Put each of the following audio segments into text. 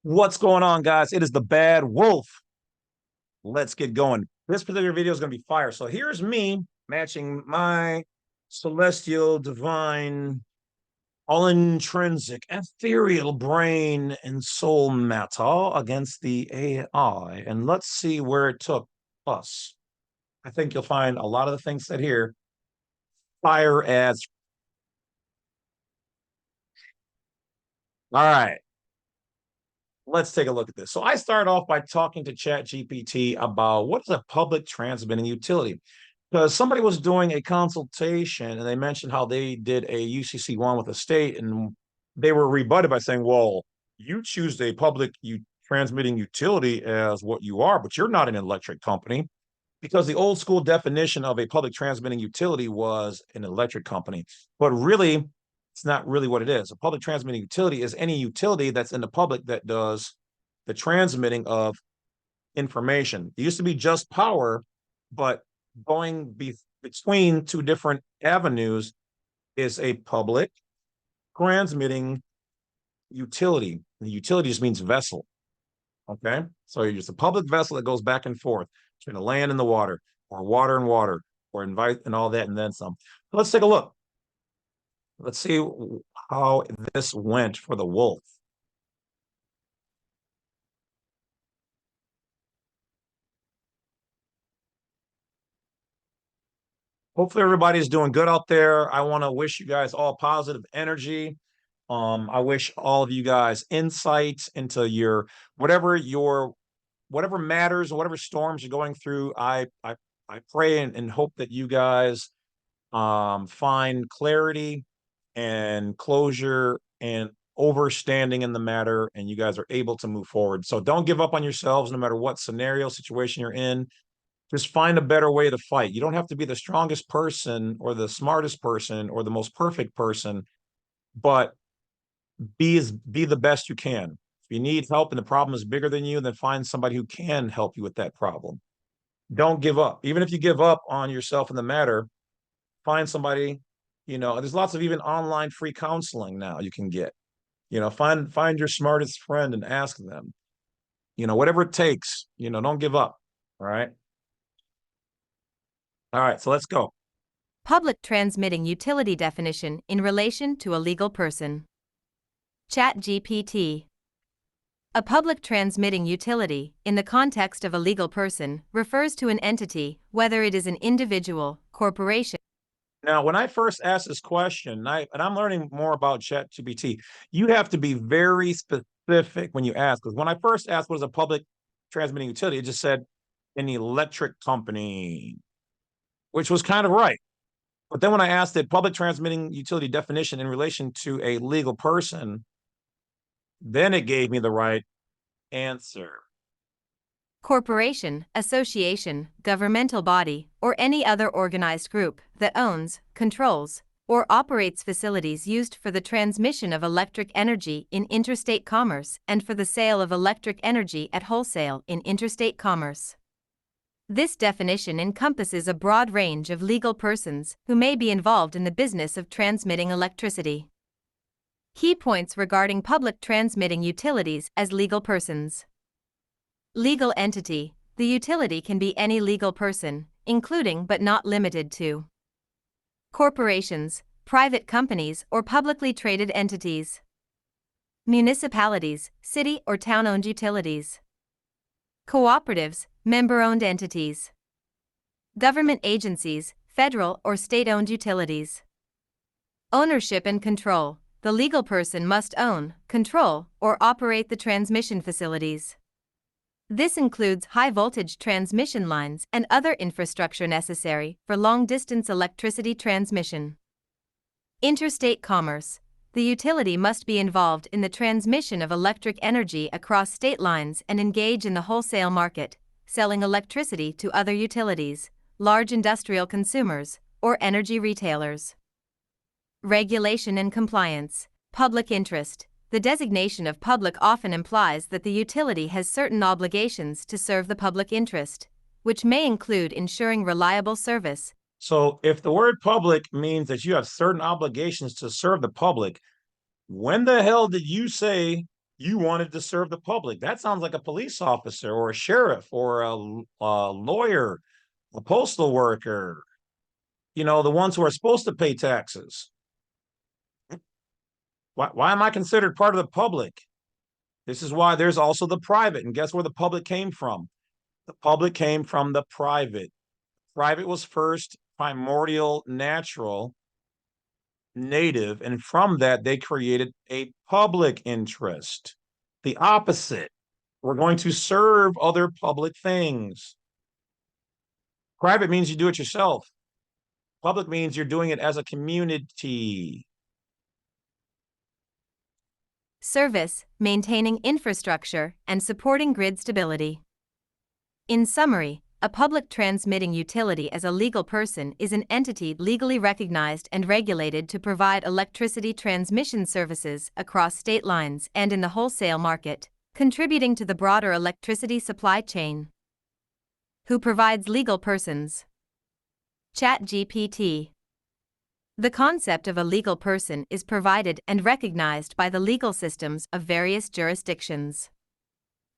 What's going on, guys? It is the Bad Wolf. Let's get going. This particular video is going to be fire. So here's me matching my celestial, divine, all intrinsic, ethereal brain and soul matter against the AI. And let's see where it took us. I think you'll find a lot of the things said here fire as. All right. Let's take a look at this. So I start off by talking to ChatGPT about what is a public transmitting utility. Because somebody was doing a consultation and they mentioned how they did a UCC one with a state, and they were rebutted by saying, well, you choose a public transmitting utility as what you are, but you're not an electric company. Because the old school definition of a public transmitting utility was an electric company. But really, it's not really what it is. A public transmitting utility is any utility that's in the public that does the transmitting of information. It used to be just power, but going between two different avenues is a public transmitting utility. The utility just means vessel. Okay, so you're just a public vessel that goes back and forth between the land and the water, or water and water, or invite and all that, and then some. Let's take a look. Let's see how this went for the wolf. Hopefully everybody's doing good out there. I want to wish you guys all positive energy. I wish all of you guys insight into your whatever matters, whatever storms you're going through. I pray and hope that you guys find clarity and closure and overstanding in the matter, and you guys are able to move forward. So don't give up on yourselves no matter what scenario, situation you're in. Just find a better way to fight. You don't have to be the strongest person or the smartest person or the most perfect person, but be the best you can. If you need help and the problem is bigger than you, then find somebody who can help you with that problem. Don't give up. Even if you give up on yourself in the matter, find somebody. There's lots of even online free counseling now you can get. Find your smartest friend and ask them. Whatever it takes. Don't give up. All right. All right, so let's go. Public transmitting utility definition in relation to a legal person. ChatGPT. A public transmitting utility, in the context of a legal person, refers to an entity, whether it is an individual, corporation. Now, when I first asked this question, and I'm learning more about ChatGPT, you have to be very specific when you ask. Because when I first asked what is a public transmitting utility, it just said an electric company, which was kind of right. But then when I asked it public transmitting utility definition in relation to a legal person, then it gave me the right answer. Corporation, association, governmental body, or any other organized group that owns, controls, or operates facilities used for the transmission of electric energy in interstate commerce and for the sale of electric energy at wholesale in interstate commerce. This definition encompasses a broad range of legal persons who may be involved in the business of transmitting electricity. Key points regarding public transmitting utilities as legal persons. Legal entity. The utility can be any legal person, including but not limited to corporations, private companies, or publicly traded entities. Municipalities, city or town-owned utilities. Cooperatives, member-owned entities. Government agencies, federal or state-owned utilities. Ownership and control. The legal person must own, control, or operate the transmission facilities. This includes high-voltage transmission lines and other infrastructure necessary for long-distance electricity transmission. Interstate commerce. The utility must be involved in the transmission of electric energy across state lines and engage in the wholesale market, selling electricity to other utilities, large industrial consumers, or energy retailers. Regulation and compliance. Public interest. The designation of public often implies that the utility has certain obligations to serve the public interest, which may include ensuring reliable service. So if the word public means that you have certain obligations to serve the public, when the hell did you say You wanted to serve the public. That sounds like a police officer or a sheriff or a lawyer, a postal worker, the ones who are supposed to pay taxes. Why am I considered part of the public? This is why there's also the private. And guess where the public came from? The public came from the private. Private was first primordial, natural, native, and from that they created a public interest. The opposite. We're going to serve other public things. Private means you do it yourself. Public means you're doing it as a community. Service, maintaining infrastructure, and supporting grid stability. In summary, a public transmitting utility as a legal person is an entity legally recognized and regulated to provide electricity transmission services across state lines and in the wholesale market, contributing to the broader electricity supply chain. Who provides legal persons? ChatGPT. The concept of a legal person is provided and recognized by the legal systems of various jurisdictions.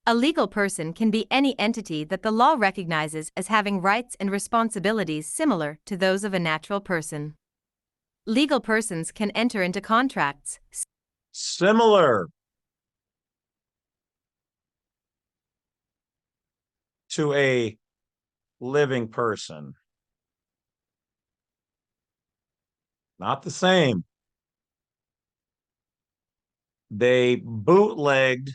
A legal person can be any entity that the law recognizes as having rights and responsibilities similar to those of a natural person. Legal persons can enter into contracts similar to a living person. Not the same. They bootlegged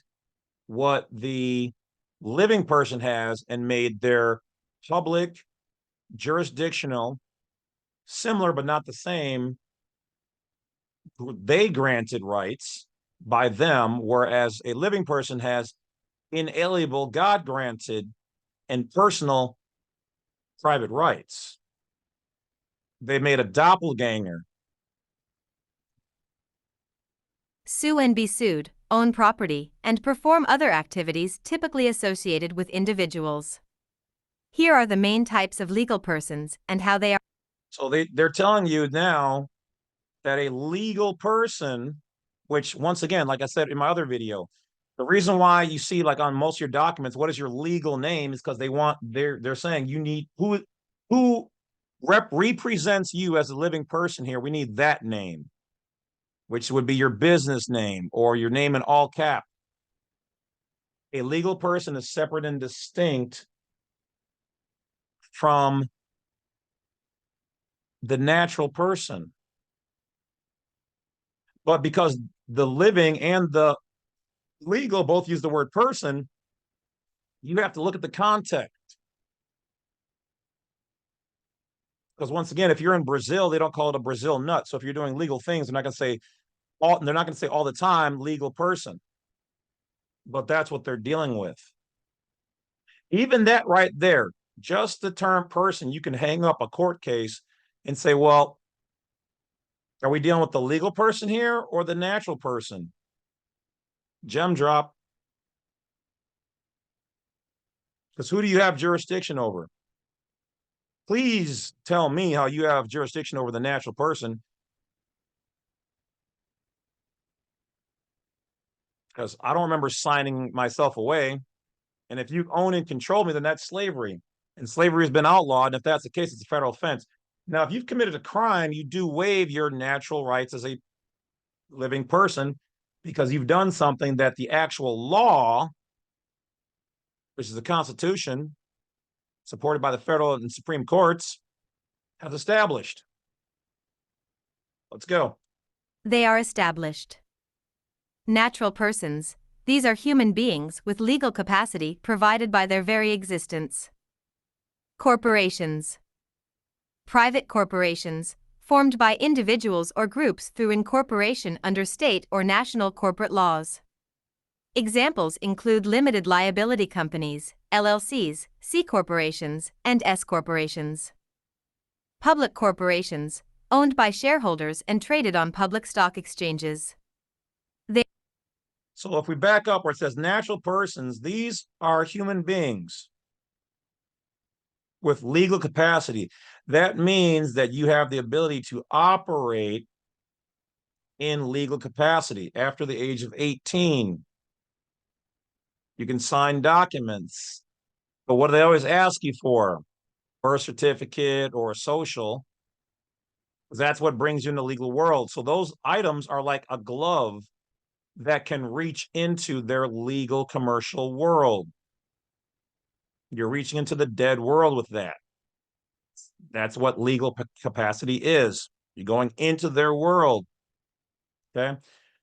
what the living person has and made their public, jurisdictional, similar but not the same. They granted rights by them, whereas a living person has inalienable, God-granted, and personal private rights. They made a doppelganger. Sue and be sued, own property, and perform other activities typically associated with individuals. Here are the main types of legal persons and how they are. So they're telling you now that a legal person, which once again, like I said in my other video, the reason why you see like on most of your documents, what is your legal name is because they're saying you need who represents you as a living person here. We need that name, which would be your business name or your name in all cap. A legal person is separate and distinct from the natural person. But because the living and the legal both use the word person, you have to look at the context. Because once again, if you're in Brazil, they don't call it a Brazil nut. So if you're doing legal things, they're not going to say all the time legal person. But that's what they're dealing with. Even that right there, just the term person, you can hang up a court case and say, well, are we dealing with the legal person here or the natural person? Gem drop. Because who do you have jurisdiction over? Please tell me how you have jurisdiction over the natural person. Because I don't remember signing myself away. And if you own and control me, then that's slavery. And slavery has been outlawed. And if that's the case, it's a federal offense. Now, if you've committed a crime, you do waive your natural rights as a living person because you've done something that the actual law, which is the Constitution, supported by the federal and Supreme Courts, has established. Let's go. They are established. Natural persons. These are human beings with legal capacity provided by their very existence. Corporations. Private corporations, formed by individuals or groups through incorporation under state or national corporate laws. Examples include limited liability companies, LLCs, C corporations, and S corporations. Public corporations, owned by shareholders and traded on public stock exchanges. So if we back up where it says natural persons, these are human beings with legal capacity. That means that you have the ability to operate in legal capacity after the age of 18. You can sign documents. But what do they always ask you for? Birth certificate or a social. That's what brings you in the legal world. So those items are like a glove that can reach into their legal commercial world. You're reaching into the dead world with that. That's what legal capacity is. You're going into their world. Okay.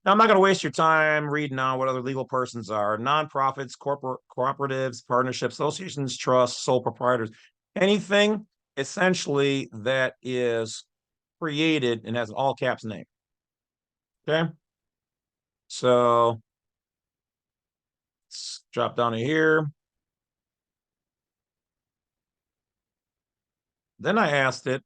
Now, I'm not going to waste your time reading on what other legal persons are: nonprofits, corporate cooperatives, partnerships, associations, trusts, sole proprietors, anything essentially that is created and has an all caps name. Okay. So let's drop down to here. Then I asked it,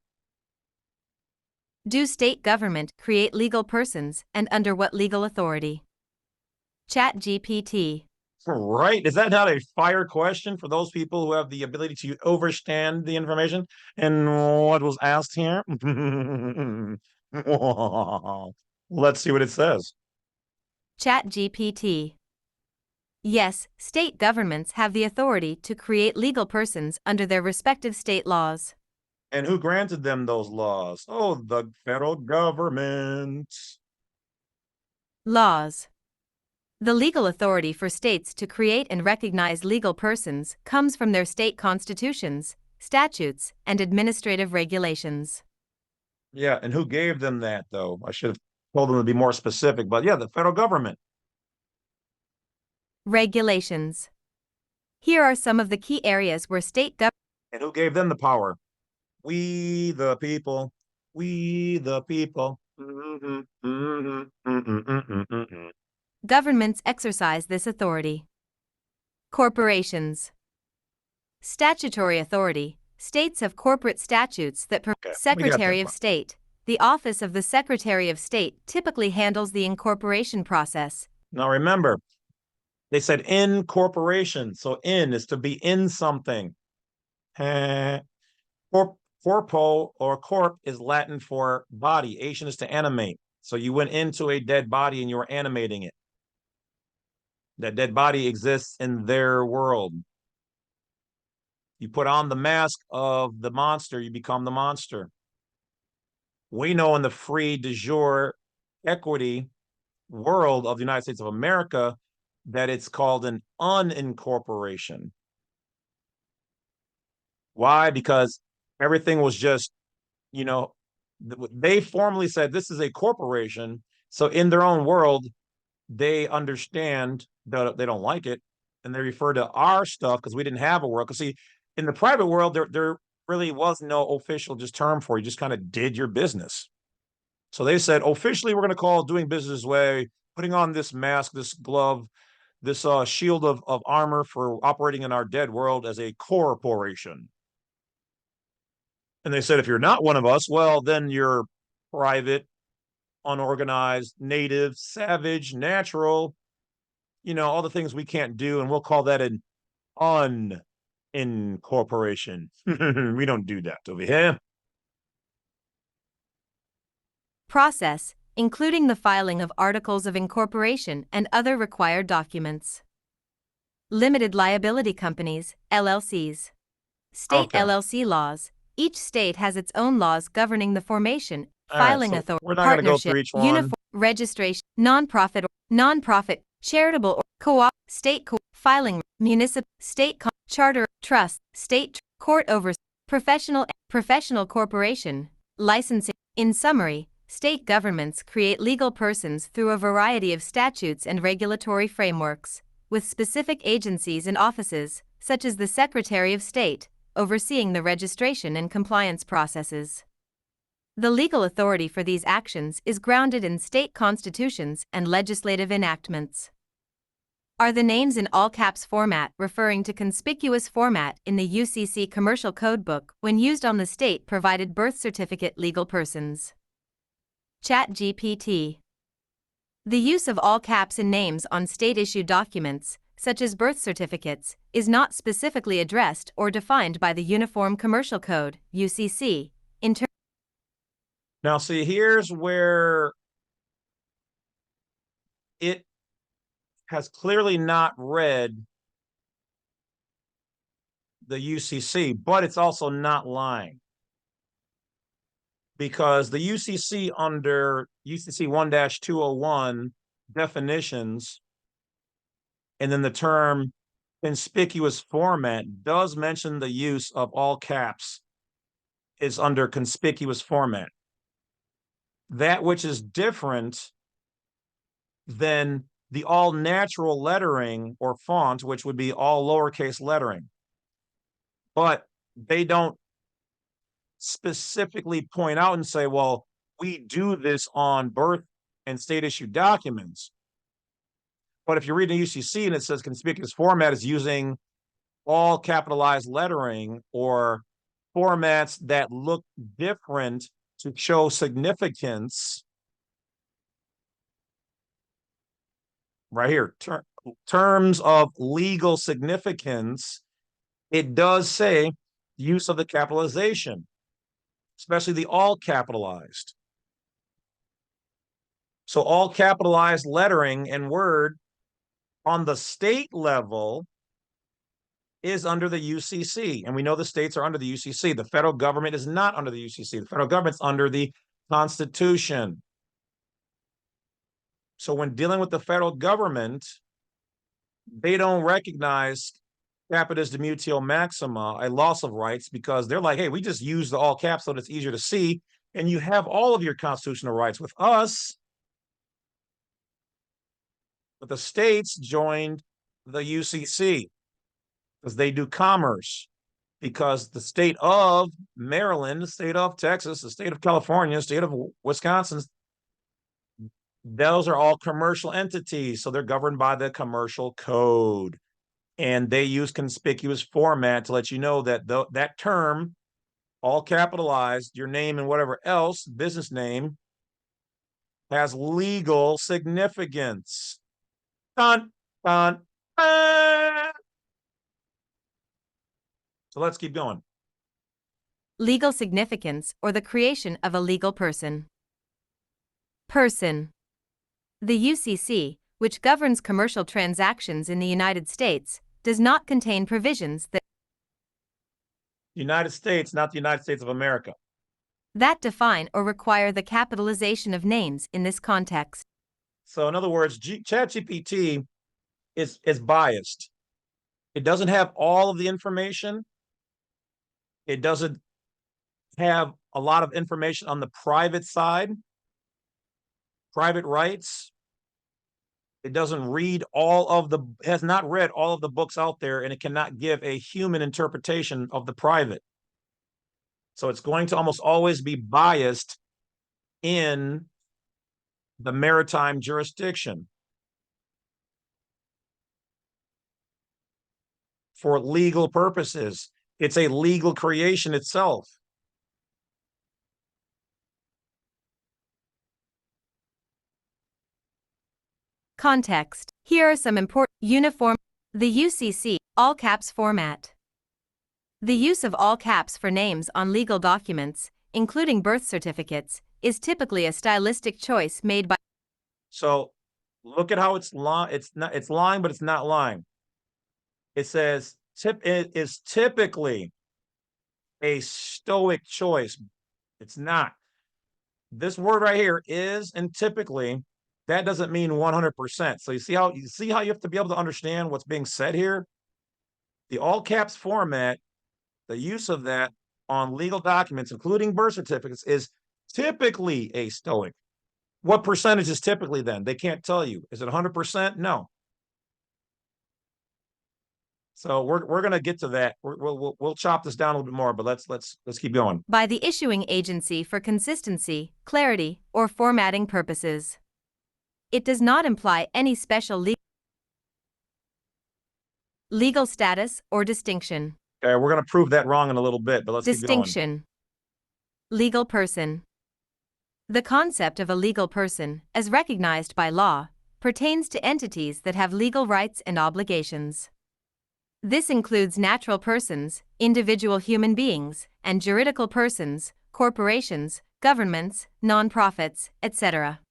Do state government create legal persons, and under what legal authority? ChatGPT. right? Is that not a fire question for those people who have the ability to understand the information? And what was asked here? Let's see what it says. ChatGPT. Yes, state governments have the authority to create legal persons under their respective state laws. And who granted them those laws? Oh, the federal government. Laws. The legal authority for states to create and recognize legal persons comes from their state constitutions, statutes, and administrative regulations. Yeah, and who gave them that, though? I should have told them to be more specific, but yeah, the federal government. Regulations. Here are some of the key areas where state government. And who gave them the power? We the people. We the people. Governments exercise this authority. Corporations. Statutory authority. States have corporate statutes that Secretary of State. The Office of the Secretary of State typically handles the incorporation process. Now remember, they said incorporation. So in is to be in something. Corpo or corp is Latin for body. Asian is to animate. So you went into a dead body and you were animating it. That dead body exists in their world. You put on the mask of the monster, you become the monster. We know in the free de jure equity world of the United States of America that it's called an unincorporation. Why? Because everything was just, they formally said this is a corporation. So in their own world, they understand that they don't like it, and they refer to our stuff because we didn't have a world. Because see, in the private world, there really was no official just term for it. You just kind of did your business. So they said officially we're going to call doing business this way, putting on this mask, this glove, this shield of armor for operating in our dead world as a corporation. And they said if you're not one of us, well, then you're private, unorganized, native, savage, natural, all the things we can't do, and we'll call that an unincorporation. We don't do that over here. Process, including the filing of articles of incorporation and other required documents. Limited liability companies, LLCs. State LLC laws. Each state has its own laws governing the formation, filing authority, we're not going to go partnership, through each one. uniform, registration, nonprofit, charitable or co-op, state filing, municipal, state charter, trust, state court oversight, professional corporation, licensing. In summary, state governments create legal persons through a variety of statutes and regulatory frameworks, with specific agencies and offices, such as the Secretary of State, overseeing the registration and compliance processes. The legal authority for these actions is grounded in state constitutions and legislative enactments. Are the names in all caps format referring to conspicuous format in the U.C. Commercial Code Book when used on the state-provided birth certificate legal persons? ChatGPT. The use of all caps in names on state-issued documents, such as birth certificates, is not specifically addressed or defined by the Uniform Commercial Code, U.C. Now, see, here's where it has clearly not read the UCC, but it's also not lying. Because the UCC under UCC 1-201 definitions, and then the term conspicuous format does mention the use of all caps is under conspicuous format. That which is different than the all natural lettering or font, which would be all lowercase lettering. But they don't specifically point out and say, well, we do this on birth and state issued documents. But if you're reading UCC and it says conspicuous format is using all capitalized lettering or formats that look different to show significance, right here, terms of legal significance, it does say use of the capitalization, especially the all capitalized. So all capitalized lettering and word on the state level is under the UCC. And we know the states are under the UCC. The federal government is not under the UCC. The federal government's under the Constitution. So when dealing with the federal government, they don't recognize Capitis, deminutio, maxima, a loss of rights, because they're like, hey, we just use the all caps so that it's easier to see, and you have all of your constitutional rights. With us, but the states joined the UCC because they do commerce, because the state of Maryland, the state of Texas, the state of California, the state of Wisconsin, those are all commercial entities, so they're governed by the commercial code. And they use conspicuous format to let you know that that term, all capitalized, your name and whatever else, business name, has legal significance. Dun, dun, dun. So let's keep going. Legal significance, or the creation of a legal person. Person. The UCC, which governs commercial transactions in the United States, does not contain provisions United States, not the United States of America, that define or require the capitalization of names in this context. So in other words, ChatGPT is biased. It doesn't have all of the information. It doesn't have a lot of information on the private side, private rights. It doesn't read has not read all of the books out there, and it cannot give a human interpretation of the private. So it's going to almost always be biased in the maritime jurisdiction for legal purposes. It's a legal creation itself. Context. Here are some important uniform. The UCC, all caps format. The use of all caps for names on legal documents, including birth certificates, is typically a stylistic choice made by. So look at how it's lying. It's lying, but it's not lying. It says it is typically a stoic choice. It's not. This word right here is and typically. That doesn't mean 100%. So you see how you have to be able to understand what's being said here? The all caps format, the use of that on legal documents, including birth certificates, is typically a stoic. What percentage is typically then? They can't tell you. Is it 100%? No. So we're going to get to that. We'll chop this down a little bit more, but let's keep going. By the issuing agency for consistency, clarity, or formatting purposes. It does not imply any special legal status or distinction. Okay, we're going to prove that wrong in a little bit, but let's keep going. Distinction. Legal person. The concept of a legal person, as recognized by law, pertains to entities that have legal rights and obligations. This includes natural persons, individual human beings, and juridical persons, corporations, governments, nonprofits, etc.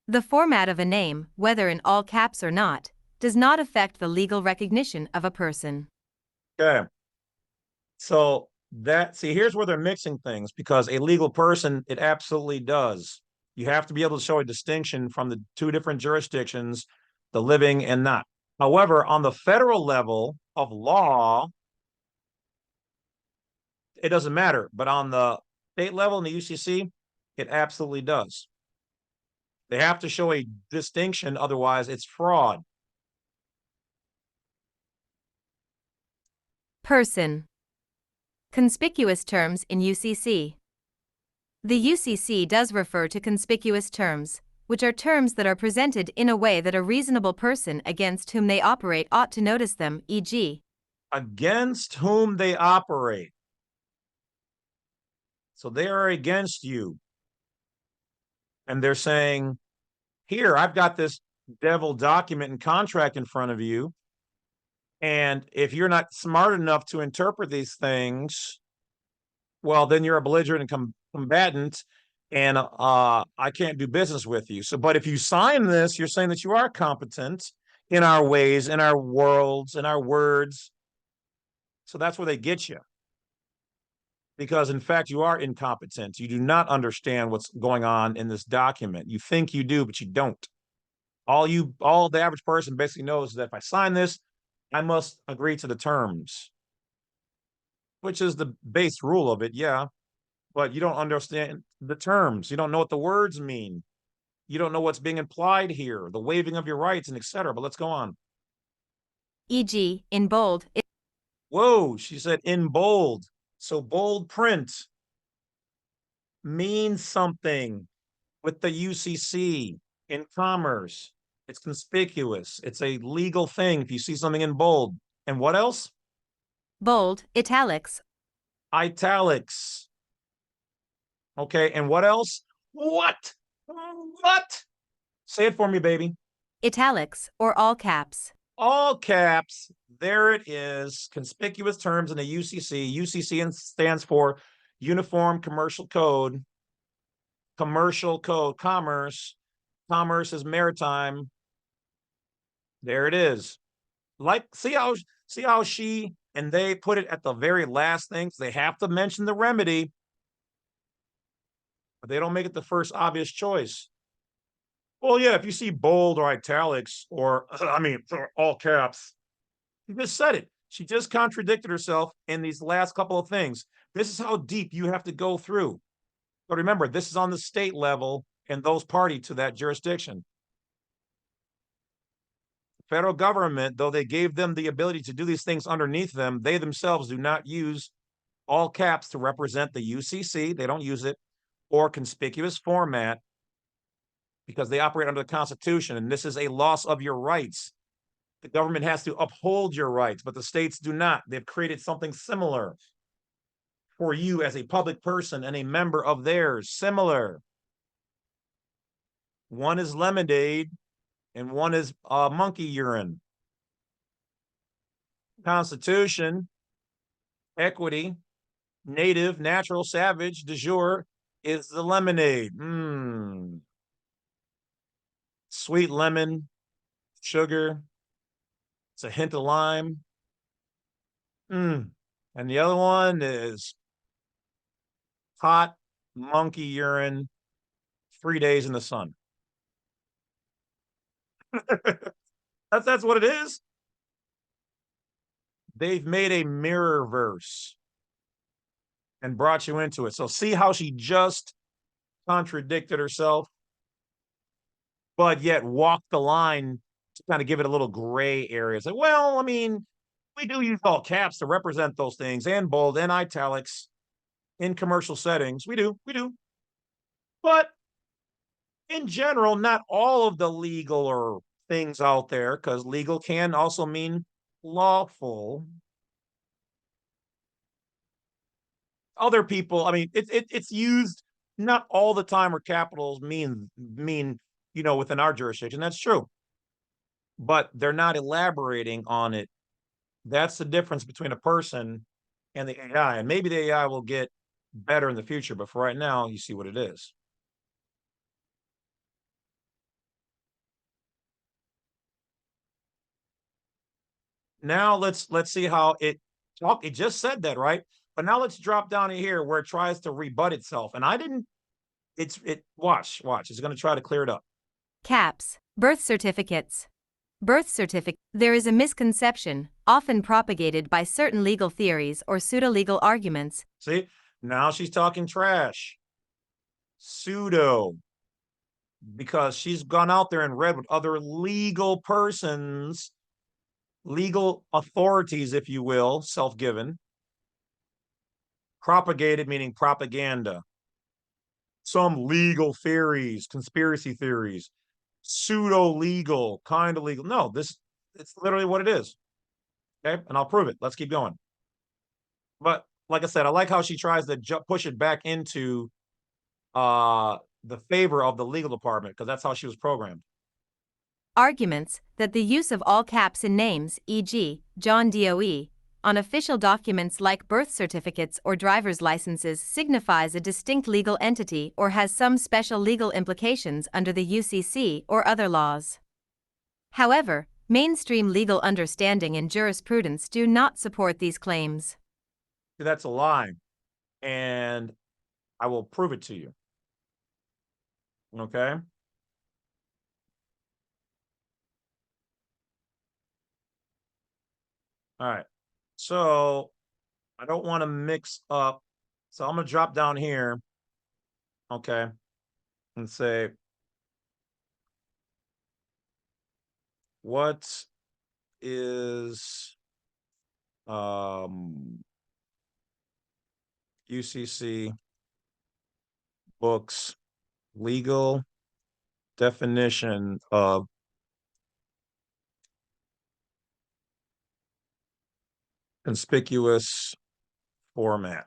The format of a name, whether in all caps or not, does not affect the legal recognition of a person. Okay. So see, here's where they're mixing things, because a legal person, it absolutely does. You have to be able to show a distinction from the two different jurisdictions, the living and not. However, on the federal level of law, it doesn't matter. But on the state level in the UCC, it absolutely does. They have to show a distinction, otherwise it's fraud. Person. Conspicuous terms in UCC. The UCC does refer to conspicuous terms, which are terms that are presented in a way that a reasonable person against whom they operate ought to notice them, e.g., against whom they operate. So they are against you. And they're saying, here, I've got this devil document and contract in front of you. And if you're not smart enough to interpret these things, well, then you're a belligerent and combatant, and I can't do business with you. So, but if you sign this, you're saying that you are competent in our ways, in our worlds, in our words. So that's where they get you. Because in fact, you are incompetent. You do not understand what's going on in this document. You think you do, but you don't. All the average person basically knows is that if I sign this, I must agree to the terms, which is the base rule of it, yeah. But you don't understand the terms. You don't know what the words mean. You don't know what's being implied here, the waiving of your rights, and etc. But let's go on. e.g., in bold. Whoa, she said in bold. So bold print means something with the UCC in commerce. It's conspicuous. It's a legal thing if you see something in bold. And what else? Bold, italics. Italics. Okay, and what else? What? What? Say it for me, baby. Italics, or all caps. All caps. There it is. Conspicuous terms in the UCC. UCC stands for Uniform Commercial Code. Commercial Code, commerce. Commerce is maritime. There it is. Like, see how she and they put it at the very last things. They have to mention the remedy, but they don't make it the first obvious choice. Well, yeah, if you see bold or italics or all caps, she just said it. She just contradicted herself in these last couple of things. This is how deep you have to go through. But remember, this is on the state level and those party to that jurisdiction. Federal government, though they gave them the ability to do these things underneath them, they themselves do not use all caps to represent the UCC. They don't use it, or conspicuous format, because they operate under the Constitution, and this is a loss of your rights. The government has to uphold your rights, but the states do not. They've created something similar for you as a public person and a member of theirs. Similar. One is lemonade and one is monkey urine. Constitution, equity, native, natural, savage, de jure is the lemonade. Sweet lemon, sugar. It's a hint of lime. And the other one is hot monkey urine, 3 days in the sun. that's what it is. They've made a mirror verse and brought you into it. So see how she just contradicted herself, but yet walked the line to kind of give it a little gray area. It's like, well, we do use all caps to represent those things, and bold and italics in commercial settings. We do. But in general, not all of the legal or things out there, because legal can also mean lawful. Other people, it's used not all the time where capitals mean within our jurisdiction. That's true, but they're not elaborating on it. That's the difference between a person and the AI, and maybe the AI will get better in the future, but for right now, you see what it is. Now let's see how it It just said that, right? But now let's drop down in here where it tries to rebut itself. And I didn't, watch, it's going to try to clear it up. Caps, birth certificates. Birth certificate. There is a misconception, often propagated by certain legal theories or pseudo-legal arguments. See, now she's talking trash. Pseudo. Because she's gone out there and read what other legal persons, legal authorities, if you will, self-given, propagated, meaning propaganda. Some legal theories, conspiracy theories, pseudo-legal, kind of legal. No, it's literally what it is. Okay, and I'll prove it. Let's keep going. But like I said, I like how she tries to push it back into the favor of the legal department, because that's how she was programmed. Arguments that the use of all caps in names, e.g., John Doe, on official documents like birth certificates or driver's licenses signifies a distinct legal entity or has some special legal implications under the U.S.C. or other laws. However, mainstream legal understanding and jurisprudence do not support these claims. That's a lie, and I will prove it to you. Okay? All right. So I don't want to mix up. So I'm going to drop down here. Okay. And say, what is U.C. books legal definition of conspicuous format?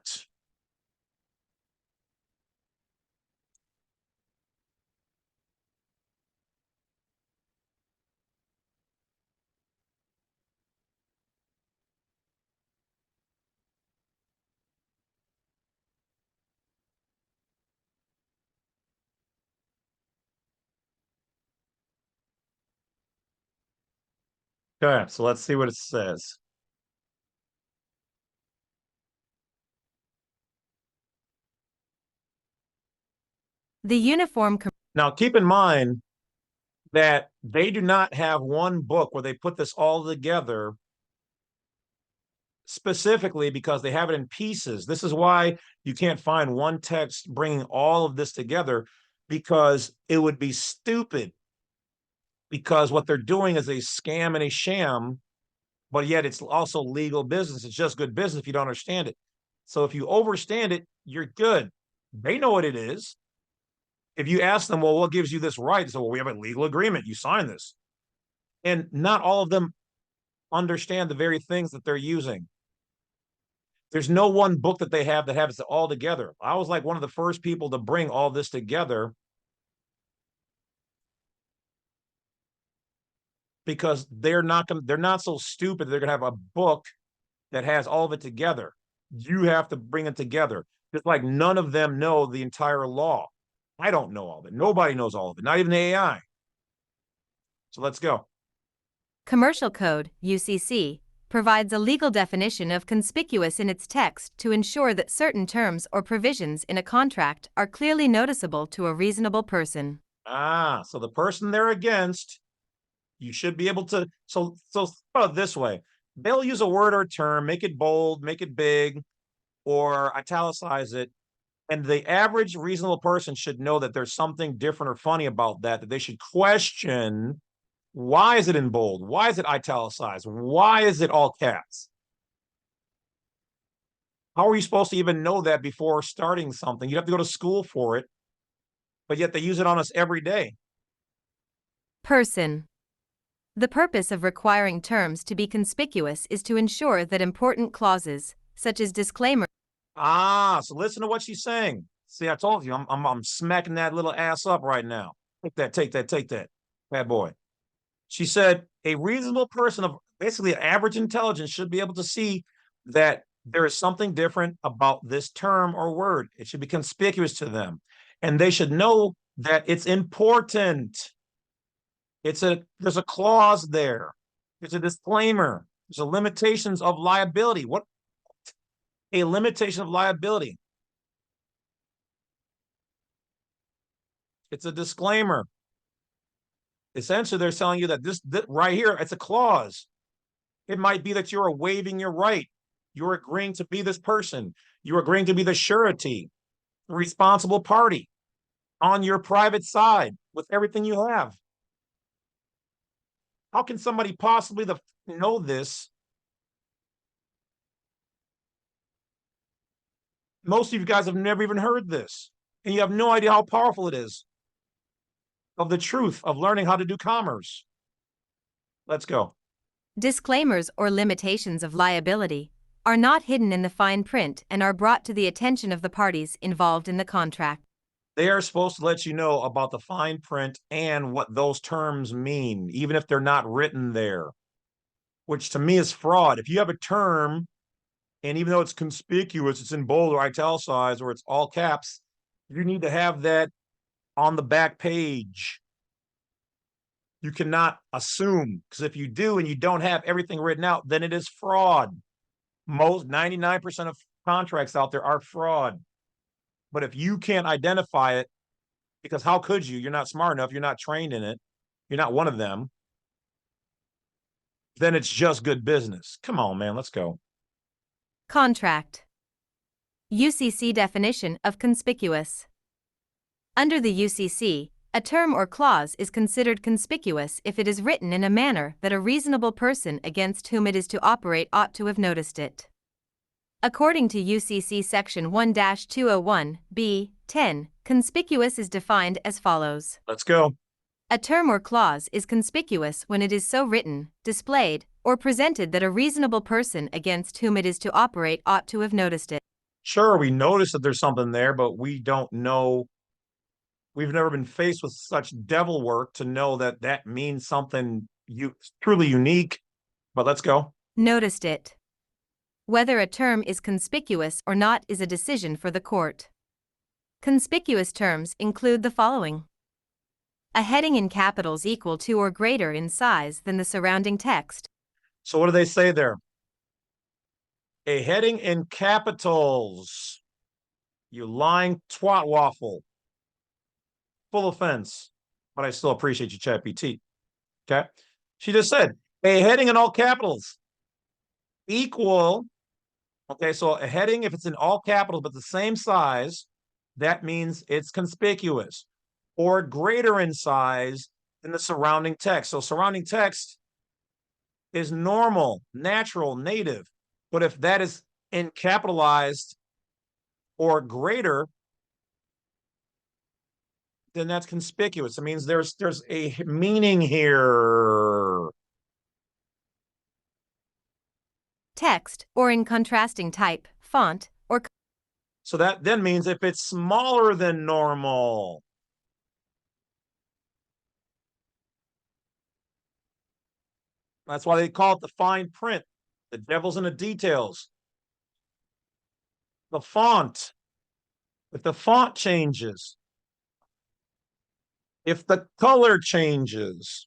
Okay, so let's see what it says. The uniform. Now, keep in mind that they do not have one book where they put this all together specifically, because they have it in pieces. This is why you can't find one text bringing all of this together, because it would be stupid. Because what they're doing is a scam and a sham, but yet it's also legal business. It's just good business if you don't understand it. So if you understand it, you're good. They know what it is. If you ask them, well, what gives you this right? So, well, we have a legal agreement. You sign this. And not all of them understand the very things that they're using. There's no one book that they have that has it all together. I was like one of the first people to bring all this together, because they're not so stupid. They're gonna have a book that has all of it together. You have to bring it together. Just like none of them know the entire law. I don't know all of it. Nobody knows all of it, not even the AI. So let's go. Commercial Code, U.C., provides a legal definition of conspicuous in its text to ensure that certain terms or provisions in a contract are clearly noticeable to a reasonable person. So the person they're against, you should be able to, so put it this way. They'll use a word or a term, make it bold, make it big, or italicize it. And the average reasonable person should know that there's something different or funny about that they should question. Why is it in bold? Why is it italicized? Why is it all caps? How are you supposed to even know that before starting something? You'd have to go to school for it, but yet they use it on us every day. Person. The purpose of requiring terms to be conspicuous is to ensure that important clauses, such as disclaimer. So listen to what she's saying. See, I told you, I'm smacking that little ass up right now. Take that, bad boy. She said a reasonable person of basically average intelligence should be able to see that there is something different about this term or word. It should be conspicuous to them, and they should know that it's important. There's a clause there. There's a disclaimer. There's a limitations of liability. What a limitation of liability. It's a disclaimer. Essentially, they're telling you that this right here, it's a clause. It might be that you're waiving your right. You're agreeing to be this person. You're agreeing to be the surety, the responsible party on your private side with everything you have. How can somebody possibly know this? Most of you guys have never even heard this, and you have no idea how powerful it is of the truth of learning how to do commerce. Let's go. Disclaimers or limitations of liability are not hidden in the fine print and are brought to the attention of the parties involved in the contract. They are supposed to let you know about the fine print and what those terms mean, even if they're not written there, which to me is fraud. If you have a term, and even though it's conspicuous, it's in bold or italicized or it's all caps, you need to have that on the back page. You cannot assume, because if you do and you don't have everything written out, then it is fraud. Most 99% of contracts out there are fraud. But if you can't identify it, because how could you? You're not smart enough. You're not trained in it. You're not one of them. Then it's just good business. Come on, man. Let's go. Contract. UCC definition of conspicuous. Under the UCC, a term or clause is considered conspicuous if it is written in a manner that a reasonable person against whom it is to operate ought to have noticed it. According to UCC Section 1-201(b)(10), conspicuous is defined as follows. Let's go. A term or clause is conspicuous when it is so written, displayed, or presented that a reasonable person against whom it is to operate ought to have noticed it. Sure, we notice that there's something there, but we don't know. We've never been faced with such devil work to know that that means something truly unique. But let's go. Noticed it. Whether a term is conspicuous or not is a decision for the court. Conspicuous terms include the following: a heading in capitals equal to or greater in size than the surrounding text. So what do they say there? A heading in capitals. You lying twat waffle. Full offense. But I still appreciate you, ChatGPT. Okay? She just said, a heading in all capitals. Equal. Okay, so a heading, if it's in all capitals but the same size, that means it's conspicuous. Or greater in size than the surrounding text. So surrounding text is normal, natural, native. But if that is in capitalized or greater, then that's conspicuous. It means there's a meaning here. Text, or in contrasting type, font, or... So that then means if it's smaller than normal. That's why they call it the fine print. The devil's in the details. The font. If the font changes, if the color changes,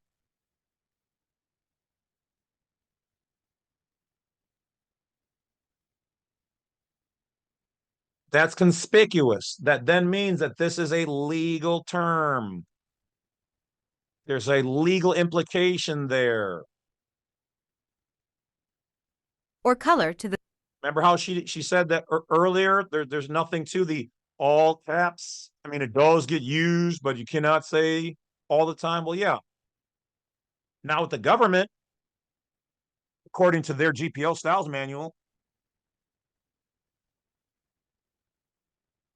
that's conspicuous. That then means that this is a legal term. There's a legal implication there. or color to the... Remember how she said that earlier? There's nothing to the all caps. I mean, it does get used, but you cannot say all the time. Well, yeah. Now with the government, according to their GPO styles manual,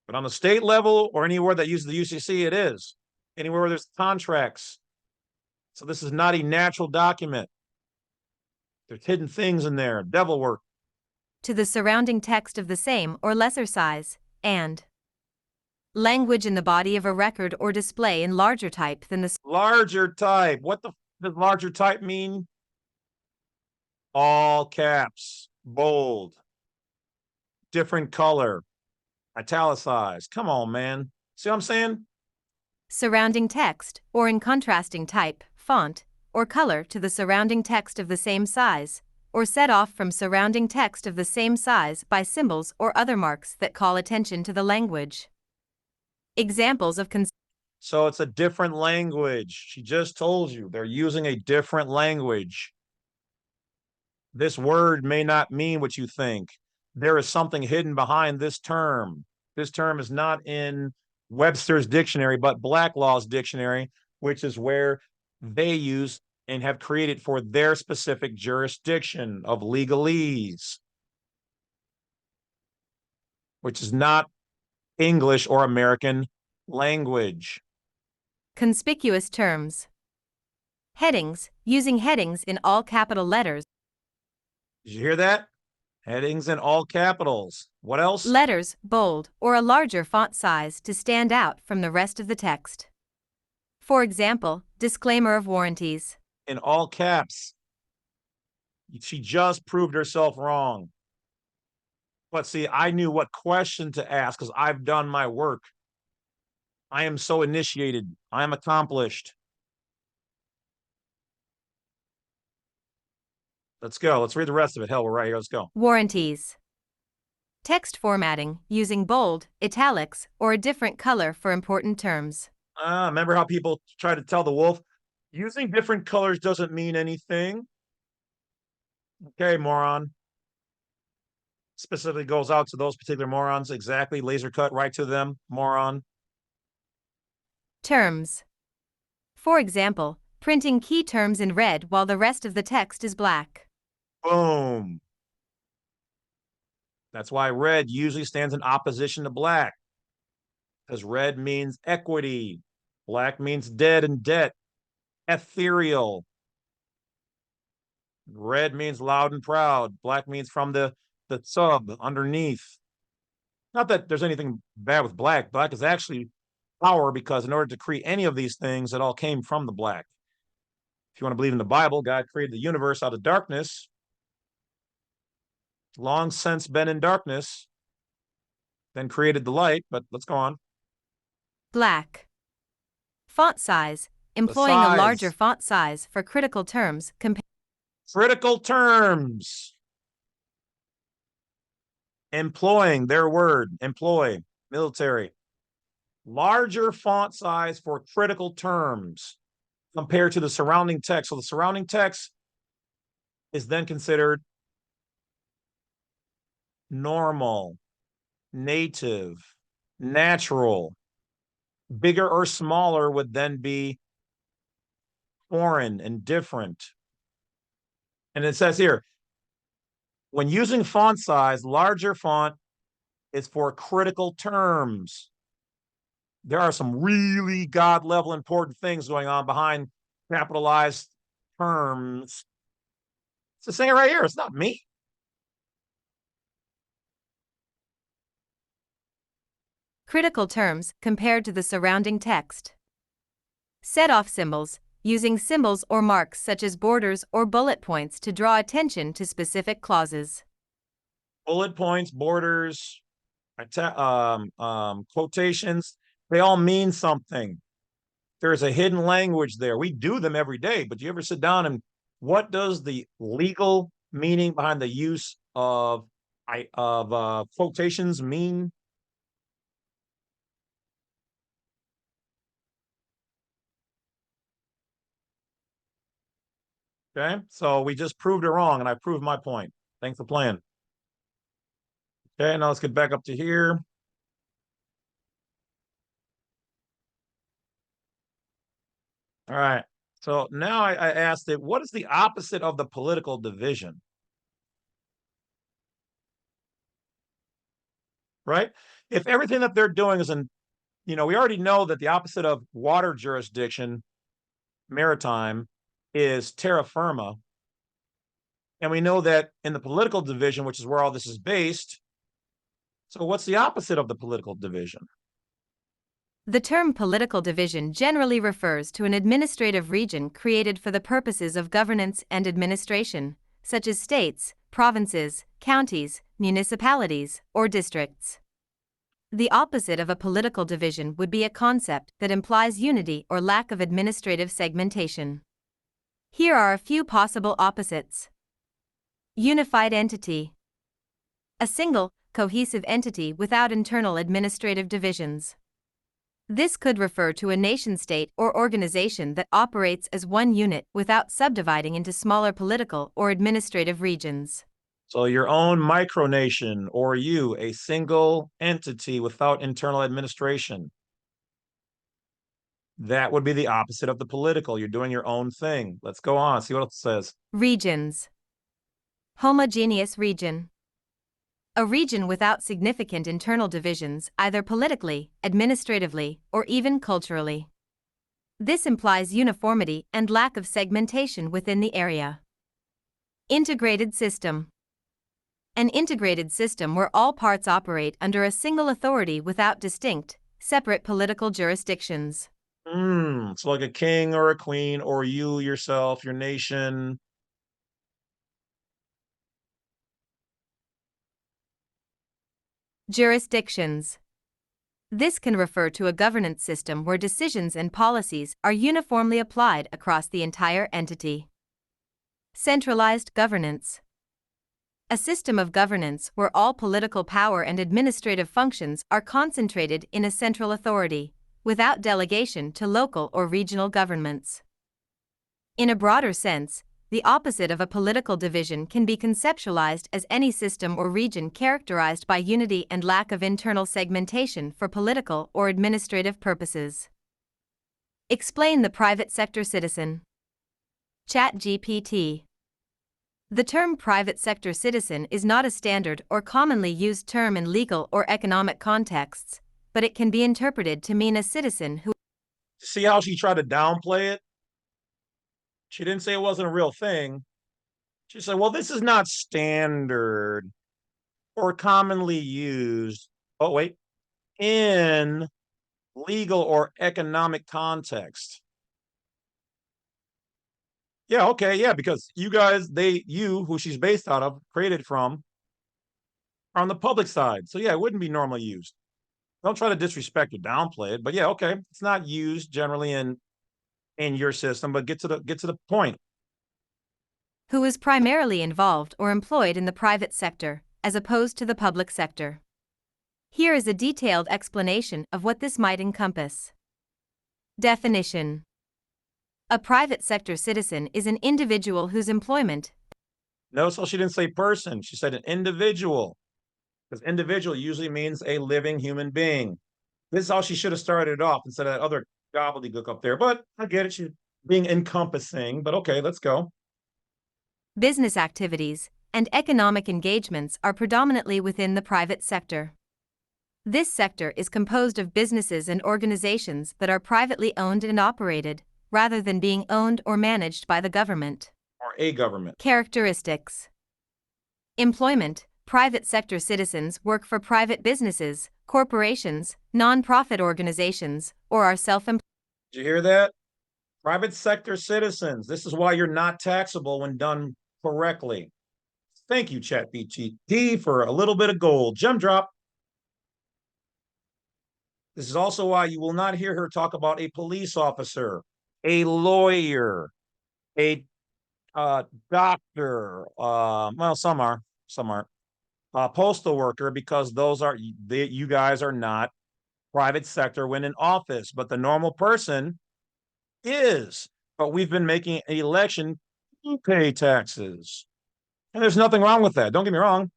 but on the state level or anywhere that uses the UCC, it is. Anywhere where there's contracts. So this is not a natural document. There's hidden things in there, devil work. To the surrounding text of the same or lesser size, and language in the body of a record or display in larger type than the... Larger type. What does larger type mean? All caps, bold, different color, italicized. Come on, man. See what I'm saying? surrounding text, or in contrasting type, font, or color to the surrounding text of the same size, or set off from surrounding text of the same size by symbols or other marks that call attention to the language. Examples of So it's a different language. She just told you they're using a different language. This word may not mean what you think. There is something hidden behind this term. This term is not in Webster's dictionary, but Black Law's dictionary, which is where they use and have created for their specific jurisdiction of legalese, which is not English or American language. conspicuous terms. Headings, using headings in all capital letters. Did you hear that? Headings in all capitals. What else? Letters, bold, or a larger font size to stand out from the rest of the text. For example, disclaimer of warranties. In all caps. She just proved herself wrong. But see, I knew what question to ask because I've done my work. I am so initiated. I am accomplished. Let's go. Let's read the rest of it. Hell, we're right here. Let's go. Warranties. Text formatting, using bold, italics, or a different color for important terms. Remember how people try to tell the wolf, using different colors doesn't mean anything? Okay, moron. Specifically goes out to those particular morons. Exactly. Laser cut right to them, moron. Terms. For example, printing key terms in red while the rest of the text is black. Boom. That's why red usually stands in opposition to black. Because red means equity. Black means dead and debt. Ethereal. Red means loud and proud. Black means from the sub underneath. Not that there's anything bad with black. Black is actually power because in order to create any of these things, it all came from the black. If you want to believe in the Bible, God created the universe out of darkness. Long since been in darkness, then created the light, but let's go on. Black. Font size, employing a larger font size for critical terms. Critical terms. Employing, their word, employ, military. Larger font size for critical terms compared to the surrounding text. So the surrounding text is then considered normal, native, natural. Bigger or smaller would then be foreign and different. And it says here, when using font size, larger font is for critical terms. There are some really God level important things going on behind capitalized terms. It's the saying right here. It's not me. Critical terms compared to the surrounding text. Set-off symbols, using symbols or marks such as borders or bullet points to draw attention to specific clauses. Bullet points, borders, quotations, they all mean something. There's a hidden language there. We do them every day, but do you ever sit down and what does the legal meaning behind the use of quotations mean? Okay, so we just proved it wrong, and I proved my point. Thanks for playing. Okay, now let's get back up to here. All right, so now I asked it, what is the opposite of the political division? Right? If everything that they're doing is in, we already know that the opposite of water jurisdiction, maritime, is terra firma. And we know that in the political division, which is where all this is based, so what's the opposite of the political division? The term political division generally refers to an administrative region created for the purposes of governance and administration, such as states, provinces, counties, municipalities, or districts. The opposite of a political division would be a concept that implies unity or lack of administrative segmentation. Here are a few possible opposites. Unified entity. A single, cohesive entity without internal administrative divisions. This could refer to a nation-state or organization that operates as one unit without subdividing into smaller political or administrative regions. So your own micronation, or a single entity without internal administration. That would be the opposite of the political. You're doing your own thing. Let's go on, see what else it says. Regions. Homogeneous region. A region without significant internal divisions, either politically, administratively, or even culturally. This implies uniformity and lack of segmentation within the area. Integrated system. An integrated system where all parts operate under a single authority without distinct, separate political jurisdictions. So like a king or a queen, or you yourself, your nation. Jurisdictions. This can refer to a governance system where decisions and policies are uniformly applied across the entire entity. Centralized governance. A system of governance where all political power and administrative functions are concentrated in a central authority, without delegation to local or regional governments. In a broader sense, the opposite of a political division can be conceptualized as any system or region characterized by unity and lack of internal segmentation for political or administrative purposes. Explain the private sector citizen. ChatGPT. The term private sector citizen is not a standard or commonly used term in legal or economic contexts, but it can be interpreted to mean a citizen who. See how she tried to downplay it? She didn't say it wasn't a real thing. She said, well, this is not standard or commonly used. Oh, wait. In legal or economic context. Yeah, okay, yeah, because you guys, who she's based out of, created from, are on the public side. So yeah, it wouldn't be normally used. Don't try to disrespect or downplay it, but yeah, okay. It's not used generally in your system, but get to the point. Who is primarily involved or employed in the private sector, as opposed to the public sector. Here is a detailed explanation of what this might encompass. Definition. A private sector citizen is an individual whose employment. No, so she didn't say person. She said an individual, because individual usually means a living human being. This is how she should have started it off instead of that other gobbledygook up there. But I get it. She's being encompassing, but okay, let's go. Business activities and economic engagements are predominantly within the private sector. This sector is composed of businesses and organizations that are privately owned and operated, rather than being owned or managed by the government. Or a government. Characteristics. Employment. Private sector citizens work for private businesses, corporations, non-profit organizations, or are self-employed. Did you hear that? Private sector citizens. This is why you're not taxable when done correctly. Thank you, ChatGPT, for a little bit of gold. Gem drop. This is also why you will not hear her talk about a police officer, a lawyer, a doctor. Well, some aren't. Postal worker, because you guys are not private sector when in office, but the normal person is. But we've been making an election to pay taxes. And there's nothing wrong with that. Don't get me wrong.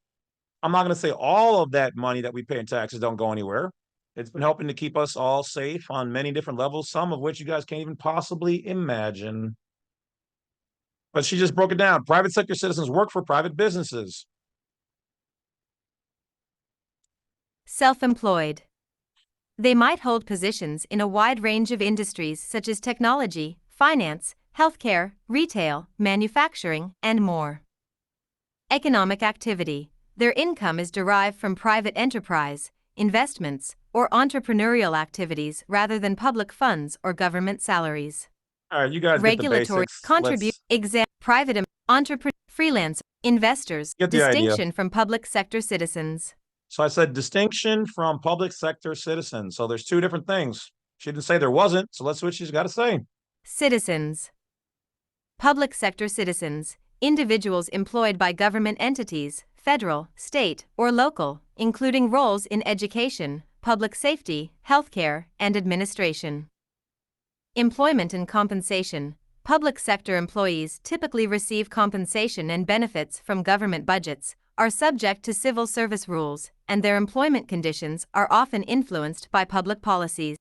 I'm not going to say all of that money that we pay in taxes don't go anywhere. It's been helping to keep us all safe on many different levels, some of which you guys can't even possibly imagine. But she just broke it down. Private sector citizens work for private businesses. Self-employed. They might hold positions in a wide range of industries such as technology, finance, healthcare, retail, manufacturing, and more. Economic activity. Their income is derived from private enterprise, investments, or entrepreneurial activities rather than public funds or government salaries. All right, you guys Regulatory get the basics. contribute private entrepreneur freelance investors Get the distinction idea. from public sector citizens. So I said distinction from public sector citizens. So there's two different things. She didn't say there wasn't, so let's see what she's got to say. Citizens. Public sector citizens, individuals employed by government entities, federal, state, or local, including roles in education, public safety, healthcare, and administration. Employment and compensation. Public sector employees typically receive compensation and benefits from government budgets, are subject to civil service rules, and their employment conditions are often influenced by public policies.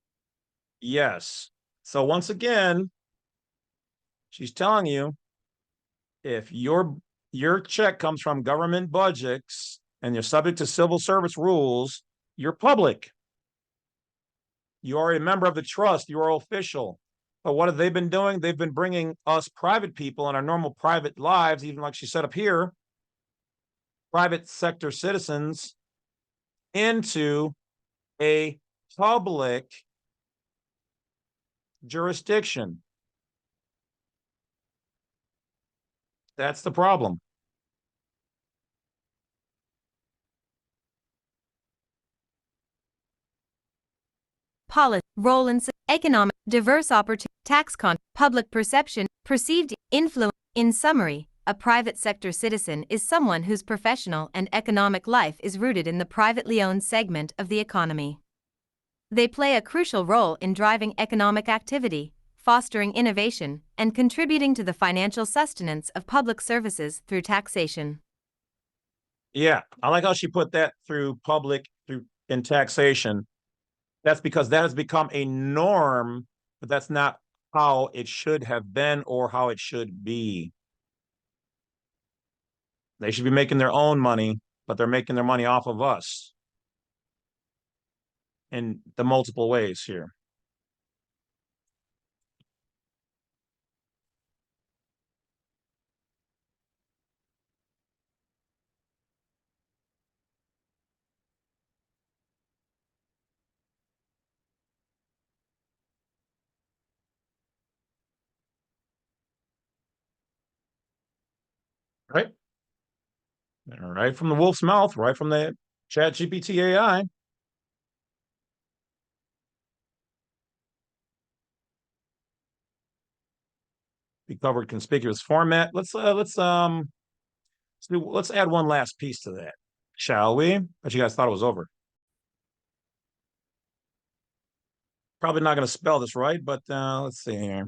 Yes. So once again, she's telling you if your check comes from government budgets and you're subject to civil service rules, you're public. You are a member of the trust, you are official. But what have they been doing? They've been bringing us private people in our normal private lives, even like she said up here, private sector citizens, into a public jurisdiction. That's the problem. Policy, role in economic, diverse opportunity, public perception, perceived influence. In summary, a private sector citizen is someone whose professional and economic life is rooted in the privately owned segment of the economy. They play a crucial role in driving economic activity, fostering innovation, and contributing to the financial sustenance of public services through taxation. Yeah, I like how she put that through in taxation. That's because that has become a norm, but that's not how it should have been or how it should be. They should be making their own money, but they're making their money off of us in the multiple ways here. Right? Right from the wolf's mouth, right from the ChatGPT AI. We covered conspicuous format. Let's add one last piece to that, shall we? But you guys thought it was over. Probably not going to spell this right, but let's see here.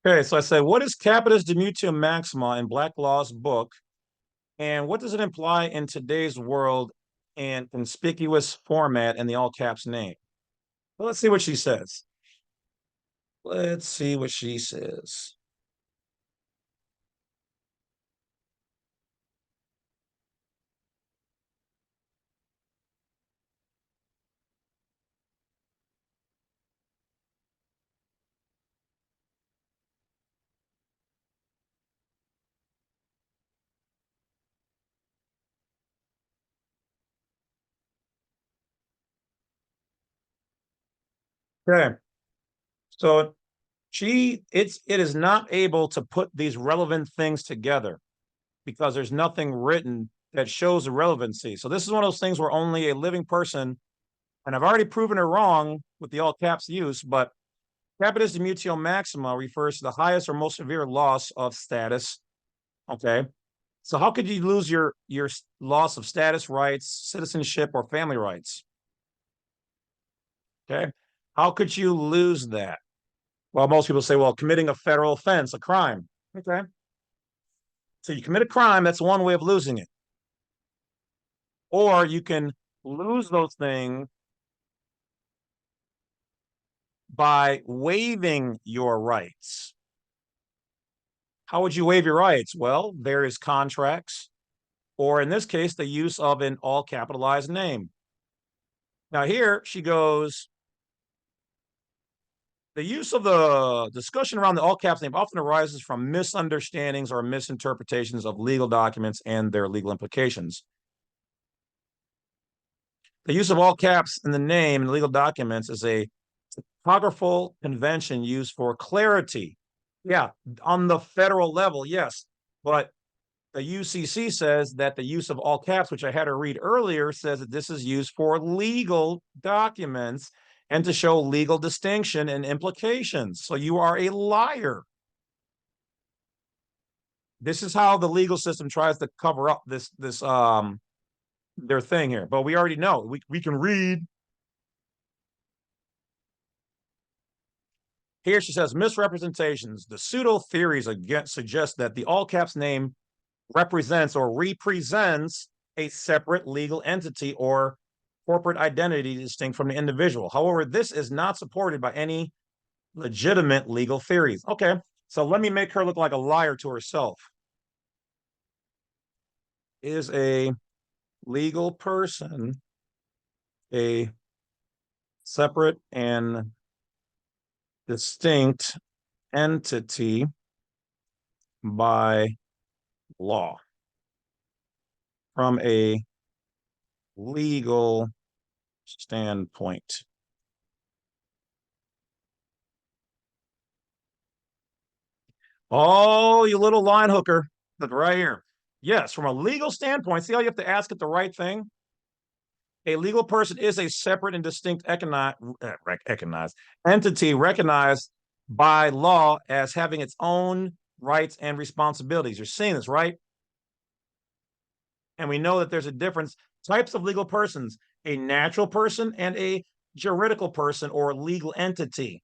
Okay, so I say, what is Capitis deminutio maxima in Black Law's book? And what does it imply in today's world and conspicuous format in the all caps name? Well, let's see what she says. Let's see what she says. Okay, so it is not able to put these relevant things together because there's nothing written that shows the relevancy. So this is one of those things where only a living person, and I've already proven her wrong with the all caps use, but Capitis deminutio maxima refers to the highest or most severe loss of status. Okay. So how could you lose your loss of status rights, citizenship, or family rights? Okay. How could you lose that? Well, most people say, well, committing a federal offense, a crime. Okay. So you commit a crime, that's one way of losing it. Or you can lose those things by waiving your rights. How would you waive your rights? Well, there is contracts, or in this case, the use of an all capitalized name. Now here she goes, the use of the discussion around the all caps name often arises from misunderstandings or misinterpretations of legal documents and their legal implications. The use of all caps in the name in legal documents is a typographical convention used for clarity. Yeah, on the federal level, yes. But the UCC says that the use of all caps, which I had to read earlier, says that this is used for legal documents and to show legal distinction and implications. So you are a liar. This is how the legal system tries to cover up this their thing here. But we already know. We can read. Here she says, misrepresentations. The pseudo theories against suggest that the all caps name represents or represents a separate legal entity or corporate identity distinct from the individual. However, this is not supported by any legitimate legal theories. Okay, so let me make her look like a liar to herself. Is a legal person a separate and distinct entity by law from a legal standpoint? Oh, you little line hooker, but right here. Yes, from a legal standpoint, see how you have to ask it the right thing? A legal person is a separate and distinct entity recognized by law as having its own rights and responsibilities. You're seeing this, right? And we know that there's a difference. Types of legal persons, a natural person and a juridical person or legal entity.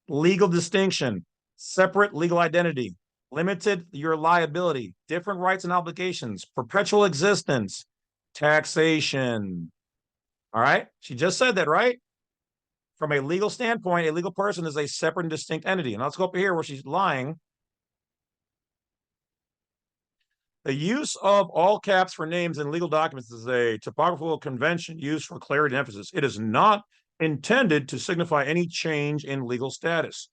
Legal distinction, separate legal identity, limited your liability, different rights and obligations, perpetual existence, taxation. All right. She just said that, right? From a legal standpoint, a legal person is a separate and distinct entity. And let's go up here where she's lying. The use of all caps for names in legal documents is a typographical convention used for clarity and emphasis. It is not intended to signify any change in legal status.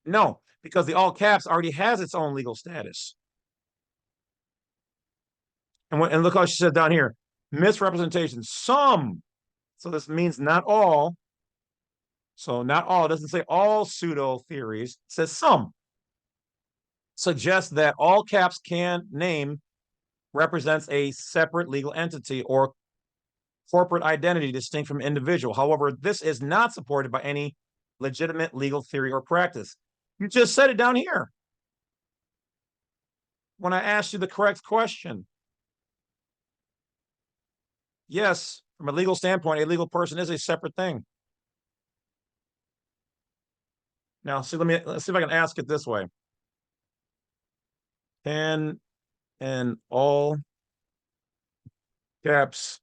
No, because the all caps already has its own legal status. And look how she said down here, misrepresentation, some. So this means not all. So not all, it doesn't say all pseudo theories, it says some. Suggests that all caps can name represents a separate legal entity or corporate identity distinct from individual. However, this is not supported by any legitimate legal theory or practice. You just said it down here when I asked you the correct question. Yes, from a legal standpoint, a legal person is a separate thing. Now, see, let's see if I can ask it this way. Can an all caps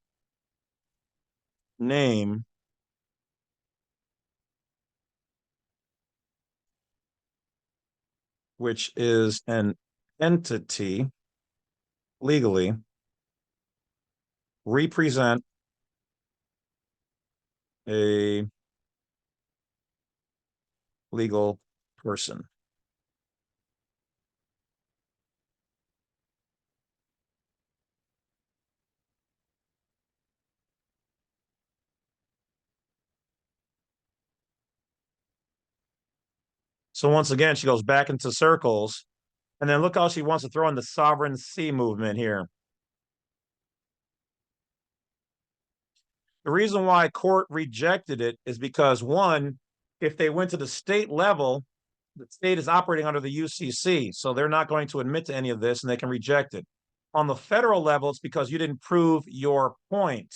name which is an entity legally represent a legal person? So once again, she goes back into circles. And then look how she wants to throw in the sovereign C movement here. The reason why court rejected it is because, one, if they went to the state level, the state is operating under the UCC, so they're not going to admit to any of this and they can reject it. On the federal level, it's because you didn't prove your point.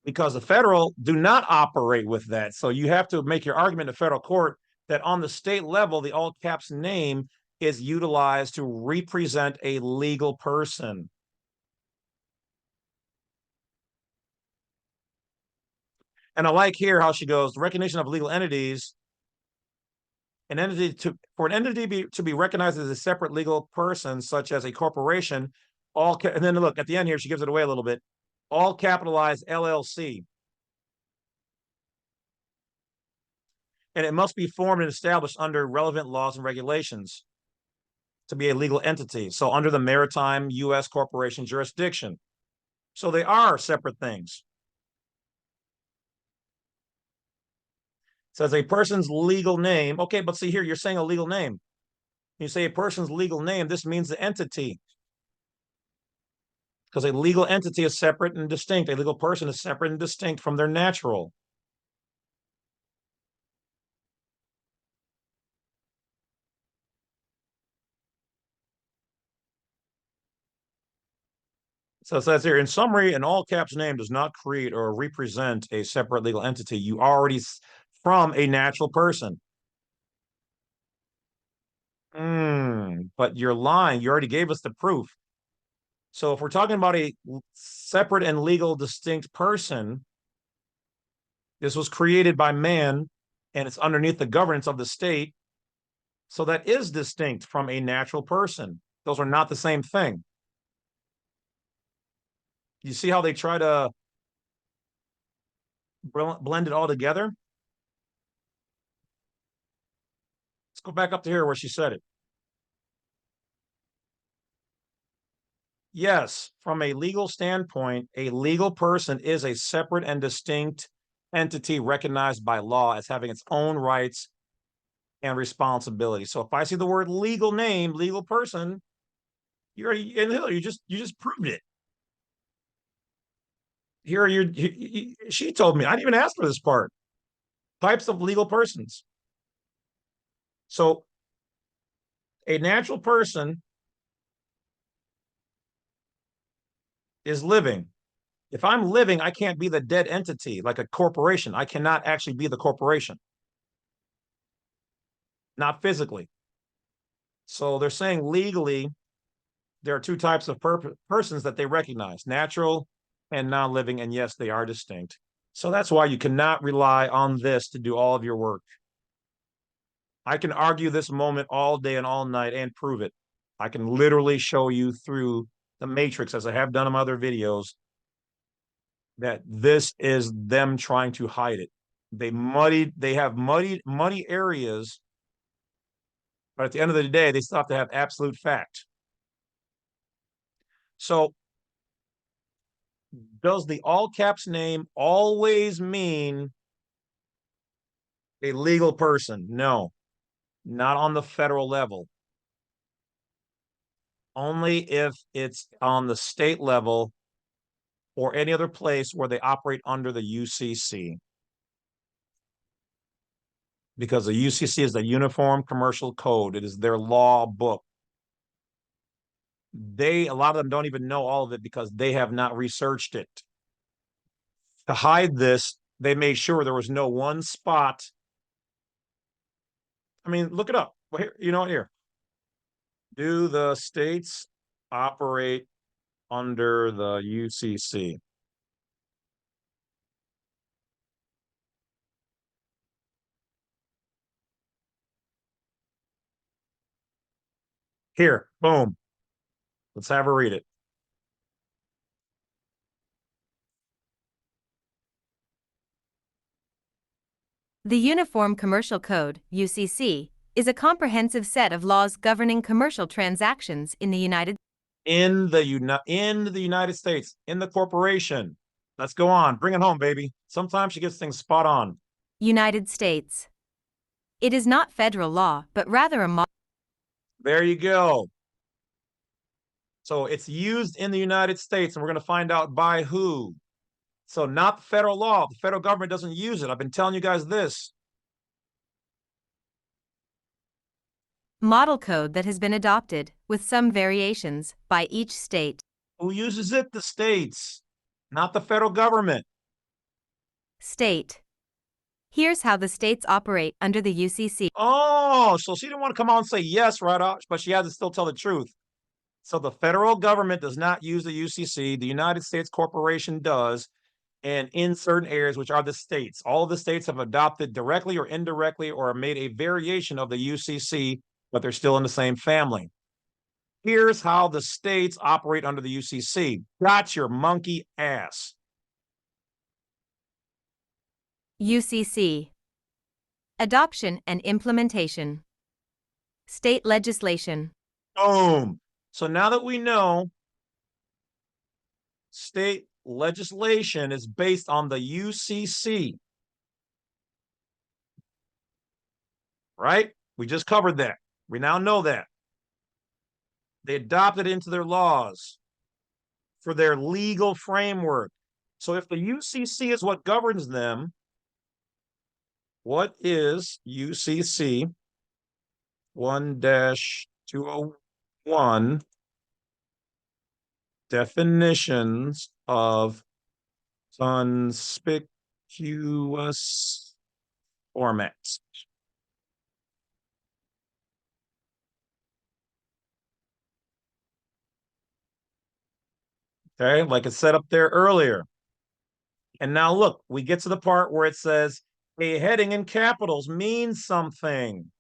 Because the federal do not operate with that. So you have to make your argument to federal court that on the state level, the all caps name is utilized to represent a legal person. And I like here how she goes, the recognition of legal entities, for an entity to be recognized as a separate legal person, such as a corporation, and then look, at the end here, she gives it away a little bit, all capitalized LLC. And it must be formed and established under relevant laws and regulations to be a legal entity. So under the maritime U.S. corporation jurisdiction. So they are separate things. It says a person's legal name. Okay, but see here, you're saying a legal name. You say a person's legal name, this means the entity. Because a legal entity is separate and distinct. A legal person is separate and distinct from their natural. So it says here, in summary, an all caps name does not create or represent a separate legal entity. You already from a natural person. But you're lying. You already gave us the proof. So if we're talking about a separate and legal distinct person, this was created by man and it's underneath the governance of the state. So that is distinct from a natural person. Those are not the same thing. You see how they try to blend it all together? Let's go back up to here where she said it. Yes, from a legal standpoint, a legal person is a separate and distinct entity recognized by law as having its own rights and responsibilities. So if I see the word legal name, legal person, you already, and you just proved it. Here she told me, I didn't even ask for this part. Types of legal persons. So a natural person is living. If I'm living, I can't be the dead entity like a corporation. I cannot actually be the corporation. Not physically. So they're saying legally, there are two types of persons that they recognize, natural and non-living, and yes, they are distinct. So that's why you cannot rely on this to do all of your work. I can argue this moment all day and all night and prove it. I can literally show you through the matrix, as I have done in my other videos, that this is them trying to hide it. They have muddy areas, but at the end of the day, they still have to have absolute fact. So does the all caps name always mean a legal person? No, not on the federal level. Only if it's on the state level or any other place where they operate under the U.C.C. Because the U.C.C. is the Uniform Commercial Code. It is their law book. A lot of them don't even know all of it because they have not researched it. To hide this, they made sure there was no one spot. I mean, look it up. Well, here, you know, here. Do the states operate under the U.C.C.? Here, boom. Let's have her read it. The Uniform Commercial Code, UCC, is a comprehensive set of laws governing commercial transactions in the United States, in the corporation. Let's go on. Bring it home, baby. Sometimes she gets things spot on. United States. It is not federal law, but rather a There you go. So it's used in the United States, and we're going to find out by who. So not federal law. The federal government doesn't use it. I've been telling you guys this. model code that has been adopted, with some variations, by each state. Who uses it? The states, not the federal government. State. Here's how the states operate under the UCC. Oh, so she didn't want to come out and say yes right off, but she had to still tell the truth. So the federal government does not use the UCC. The United States Corporation does. And in certain areas, which are the states, all of the states have adopted directly or indirectly or made a variation of the UCC, but they're still in the same family. Here's how the states operate under the UCC. Got your monkey ass. UCC. Adoption and implementation. State legislation. Boom. So now that we know state legislation is based on the UCC, right? We just covered that. We now know that. They adopted it into their laws for their legal framework. So if the UCC is what governs them, what is UCC 1-201 definitions of conspicuous formats? Okay, like it said up there earlier. And now look, we get to the part where it says a heading in capitals means something.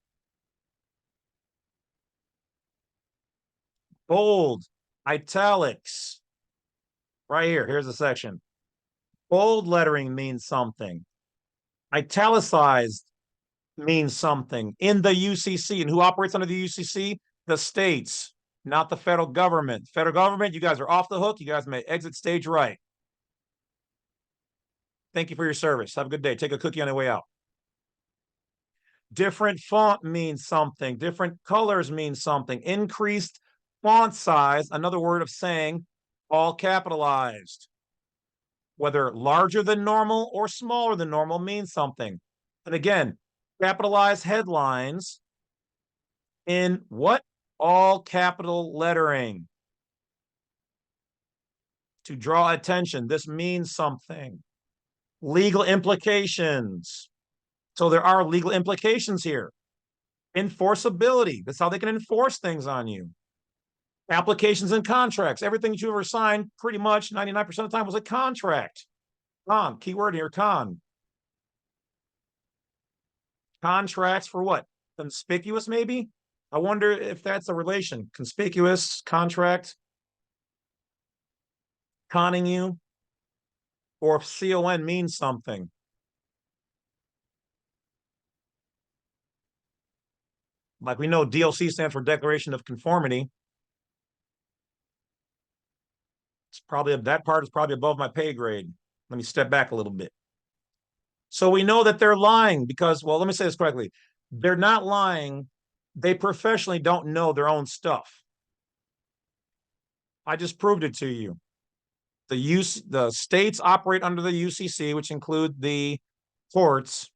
Bold, italics. Right here, here's a section. Bold lettering means something. Italicized means something in the UCC. And who operates under the UCC? The states, not the federal government. Federal government, you guys are off the hook. You guys may exit stage right. Thank you for your service. Have a good day. Take a cookie on the way out. Different font means something. Different colors mean something. Increased font size, another word of saying all capitalized. Whether larger than normal or smaller than normal means something. And again, capitalized headlines in what? All capital lettering. To draw attention, this means something. Legal implications. So there are legal implications here. Enforceability. That's how they can enforce things on you. Applications and contracts. Everything that you ever signed, pretty much 99% of the time, was a contract. Keyword here, Contracts for what? Conspicuous, maybe? I wonder if that's a relation. Conspicuous, contract, conning you, or if CON means something. Like we know DLC stands for Declaration of Conformity. It's probably, that part is probably above my pay grade. Let me step back a little bit. So we know that they're lying because, well, let me say this correctly. They're not lying. They professionally don't know their own stuff. I just proved it to you. The states operate under the UCC, which include the courts.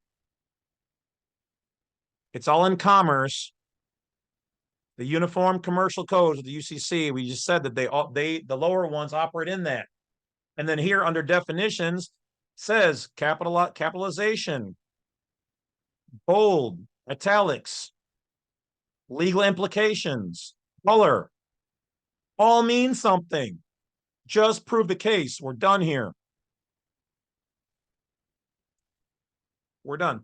It's all in commerce. The Uniform Commercial Codes of the UCC, we just said that the lower ones operate in that. And then here under definitions says capitalization, bold, italics, legal implications, color, all mean something. Just prove the case. We're done here. We're done.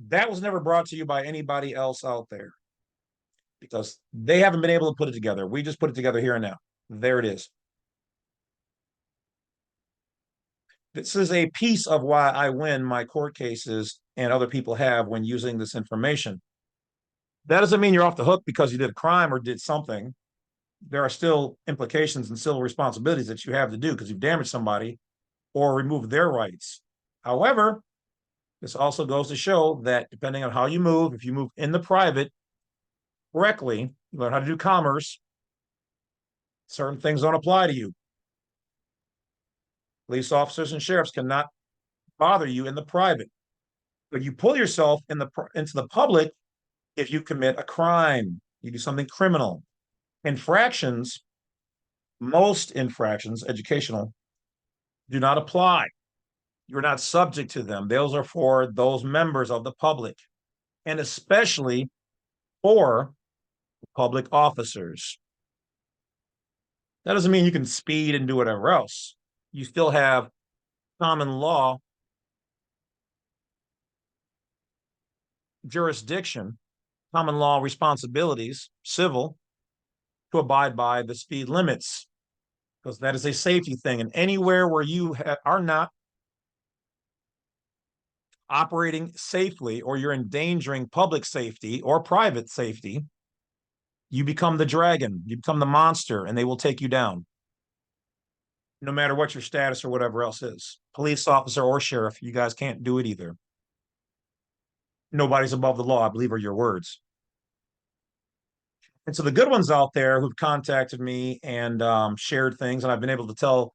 That was never brought to you by anybody else out there because they haven't been able to put it together. We just put it together here and now. There it is. This is a piece of why I win my court cases and other people have when using this information. That doesn't mean you're off the hook because you did a crime or did something. There are still implications and civil responsibilities that you have to do because you've damaged somebody or removed their rights. However, this also goes to show that depending on how you move, if you move in the private correctly, you learn how to do commerce, certain things don't apply to you. Police officers and sheriffs cannot bother you in the private, but you pull yourself into the public if you commit a crime, you do something criminal. Infractions, most infractions, educational, do not apply. You're not subject to them. Those are for those members of the public, and especially for public officers. That doesn't mean you can speed and do whatever else. You still have common law jurisdiction, common law responsibilities, civil, to abide by the speed limits, because that is a safety thing. And anywhere where you are not operating safely, or you're endangering public safety or private safety, you become the dragon, you become the monster, and they will take you down. No matter what your status or whatever else is. Police officer or sheriff, you guys can't do it either. Nobody's above the law, I believe, are your words. And so the good ones out there who've contacted me and shared things, and I've been able to tell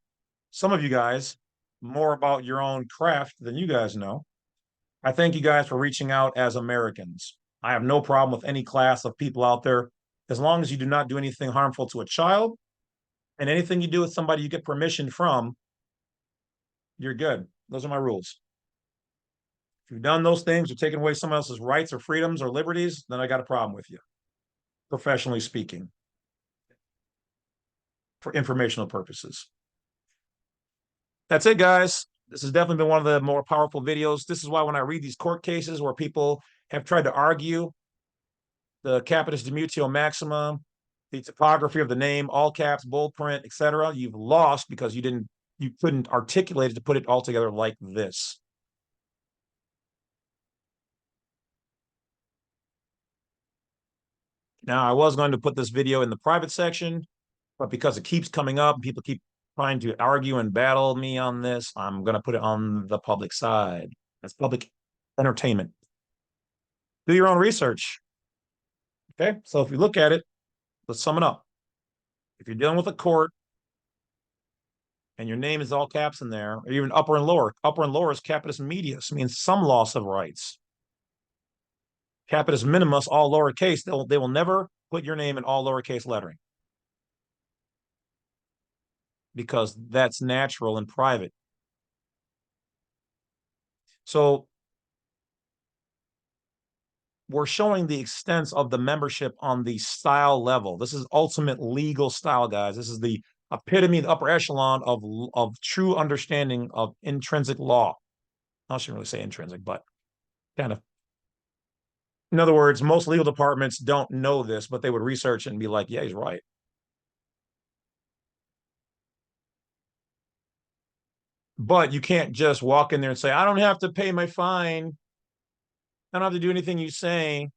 some of you guys more about your own craft than you guys know. I thank you guys for reaching out as Americans. I have no problem with any class of people out there, as long as you do not do anything harmful to a child, and anything you do with somebody you get permission from, you're good. Those are my rules. If you've done those things, you're taking away someone else's rights or freedoms or liberties, then I got a problem with you, professionally speaking, for informational purposes. That's it, guys. This has definitely been one of the more powerful videos. This is why when I read these court cases where people have tried to argue the Capitis, deminutio, maxima, the typography of the name, all caps, bold print, etc., you've lost because you couldn't articulate it to put it all together like this. Now, I was going to put this video in the private section, but because it keeps coming up, people keep trying to argue and battle me on this, I'm going to put it on the public side. That's public entertainment. Do your own research. Okay, so if you look at it, let's sum it up. If you're dealing with a court and your name is all caps in there, or even upper and lower is capitis medius, means some loss of rights. Capitis minimus, all lowercase, they will never put your name in all lowercase lettering, because that's natural and private. So we're showing the extent of the membership on the style level. This is ultimate legal style, guys. This is the epitome, the upper echelon of true understanding of intrinsic law. I shouldn't really say intrinsic, but kind of. In other words, most legal departments don't know this, but they would research it and be like, yeah, he's right. But you can't just walk in there and say, I don't have to pay my fine. I don't have to do anything you say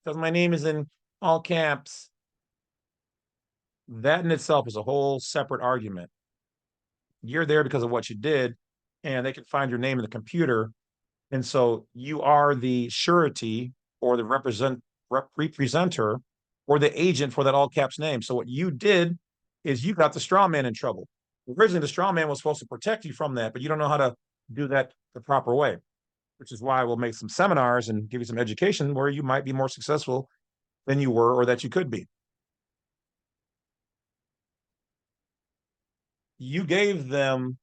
because my name is in all caps. That in itself is a whole separate argument. You're there because of what you did, and they can find your name in the computer. And so you are the surety or the representer or the agent for that all caps name. So what you did is you got the straw man in trouble. Originally, the straw man was supposed to protect you from that, but you don't know how to do that the proper way, which is why we'll make some seminars and give you some education where you might be more successful than you were or that you could be. You gave them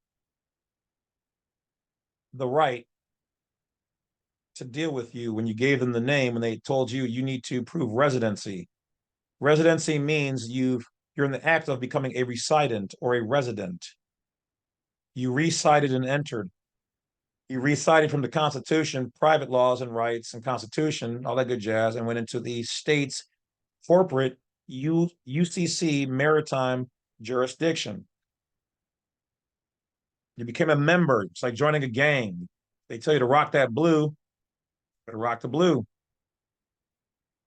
the right to deal with you when you gave them the name, when they told you you need to prove residency. Residency means you're in the act of becoming a resident or a resident. You resided and entered. You resided from the Constitution, private laws and rights and Constitution, all that good jazz, and went into the state's corporate U.S.C maritime jurisdiction. You became a member. It's like joining a gang. They tell you to rock that blue, but rock the blue.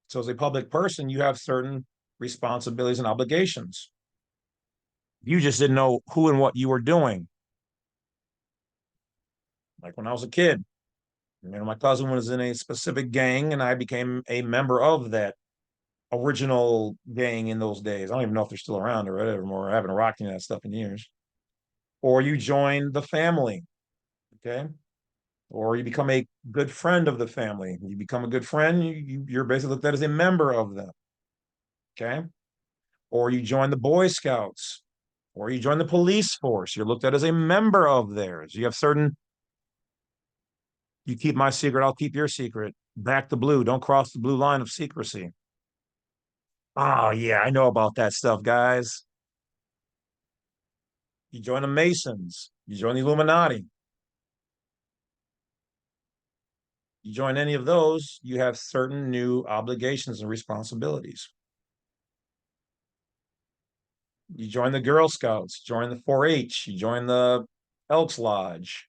So as a public person, you have certain responsibilities and obligations. You just didn't know who and what you were doing. Like when I was a kid, my cousin was in a specific gang, and I became a member of that original gang in those days. I don't even know if they're still around or whatever more. I haven't rocked any of that stuff in years. Or you join the family, okay? Or you become a good friend of the family. You become a good friend, you're basically looked at as a member of them, okay? Or you join the Boy Scouts, or you join the police force. You're looked at as a member of theirs. You have certain You keep my secret, I'll keep your secret. Back the blue. Don't cross the blue line of secrecy. Oh, yeah, I know about that stuff, guys. You join the Masons, you join the Illuminati. You join any of those, you have certain new obligations and responsibilities. You join the Girl Scouts, join the 4-H, you join the Elks Lodge,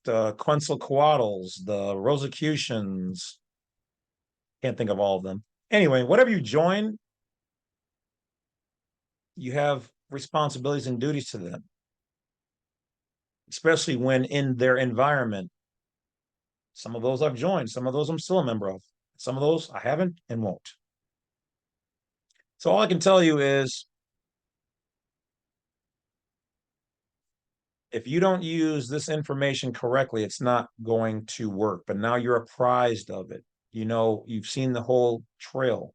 the Quetzalcoatls, the Rosicrucians. Can't think of all of them. Anyway, whatever you join, you have responsibilities and duties to them, especially when in their environment. Some of those I've joined, some of those I'm still a member of, some of those I haven't and won't. So all I can tell you is if you don't use this information correctly, it's not going to work. But now you're apprised of it. You know, you've seen the whole trail.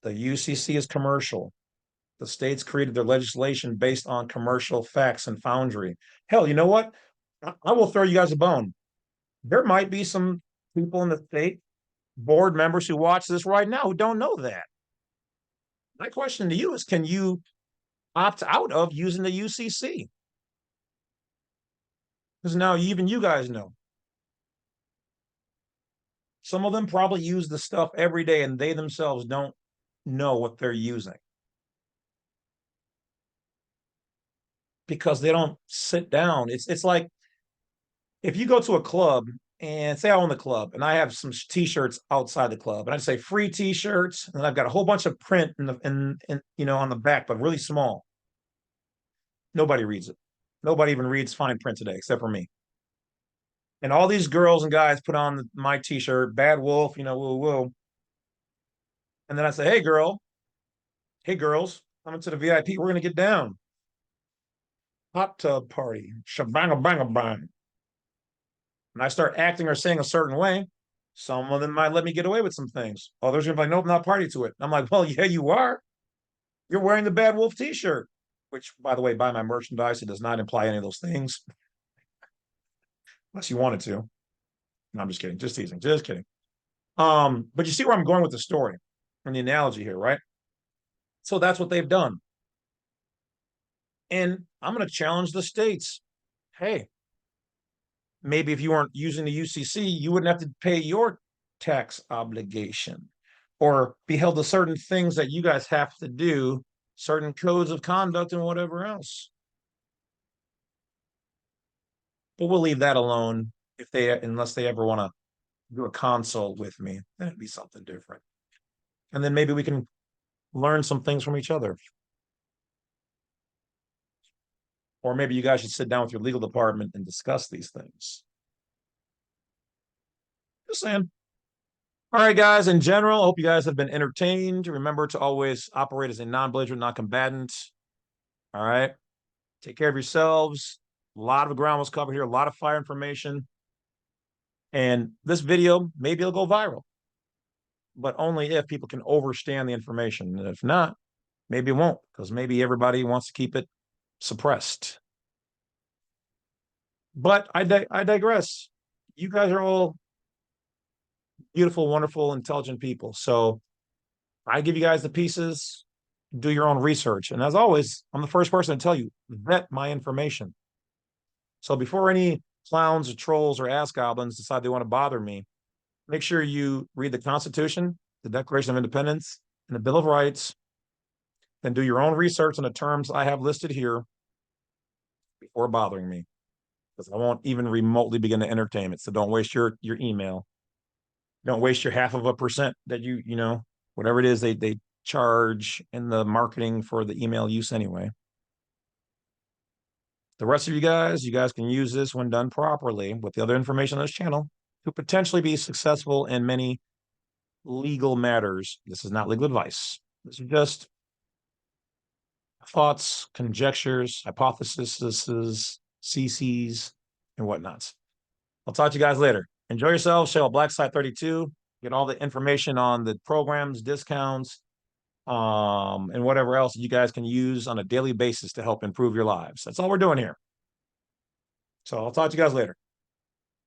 The UCC is commercial. The states created their legislation based on commercial facts and foundry. Hell, you know what? I will throw you guys a bone. There might be some people in the state board members who watch this right now who don't know that. My question to you is, can you opt out of using the UCC? Because now even you guys know. Some of them probably use the stuff every day and they themselves don't know what they're using. Because they don't sit down. It's like if you go to a club and say I own the club and I have some t-shirts outside the club and I say free t-shirts and I've got a whole bunch of print in you know on the back, but really small. Nobody reads it. Nobody even reads fine print today, except for me. And all these girls and guys put on my t-shirt, Badwolf, you know, woo woo. And then I say, hey girls, coming to the VIP, we're gonna get down. Hot tub party, shabanga banga bang. And I start acting or saying a certain way, some of them might let me get away with some things. Others are gonna be like, nope, not party to it. I'm like, well, yeah, you are. You're wearing the Bad Wolf t-shirt, which, by the way, buy my merchandise. It does not imply any of those things, unless you wanted to. No, I'm just kidding. Just teasing. Just kidding. But you see where I'm going with the story and the analogy here, right? So that's what they've done. And I'm going to challenge the states. Hey, maybe if you weren't using the UCC, you wouldn't have to pay your tax obligation or be held to certain things that you guys have to do, certain codes of conduct and whatever else. But we'll leave that alone unless they ever want to do a consult with me. Then it'd be something different. And then maybe we can learn some things from each other. Or maybe you guys should sit down with your legal department and discuss these things. Just saying. All right, guys, in general, I hope you guys have been entertained. Remember to always operate as a non-belligerent, non-combatant. All right. Take care of yourselves. A lot of ground was covered here, a lot of fire information. And this video, maybe it'll go viral, but only if people can understand the information. And if not, maybe it won't, because maybe everybody wants to keep it suppressed. But I digress. You guys are all beautiful, wonderful, intelligent people. So I give you guys the pieces, do your own research. And as always, I'm the first person to tell you, vet my information. So before any clowns or trolls or ass goblins decide they want to bother me, make sure you read the Constitution, the Declaration of Independence, and the Bill of Rights, then do your own research on the terms I have listed here before bothering me, because I won't even remotely begin to entertain it. So don't waste your email. Don't waste your 0.5% that you know, whatever it is they charge in the marketing for the email use anyway. The rest of you guys can use this when done properly with the other information on this channel to potentially be successful in many legal matters. This is not legal advice. This is just thoughts, conjectures, hypotheses, CCs, and whatnots. I'll talk to you guys later. Enjoy yourselves. Shell Black Site 32. Get all the information on the programs, discounts, and whatever else you guys can use on a daily basis to help improve your lives. That's all we're doing here. So I'll talk to you guys later.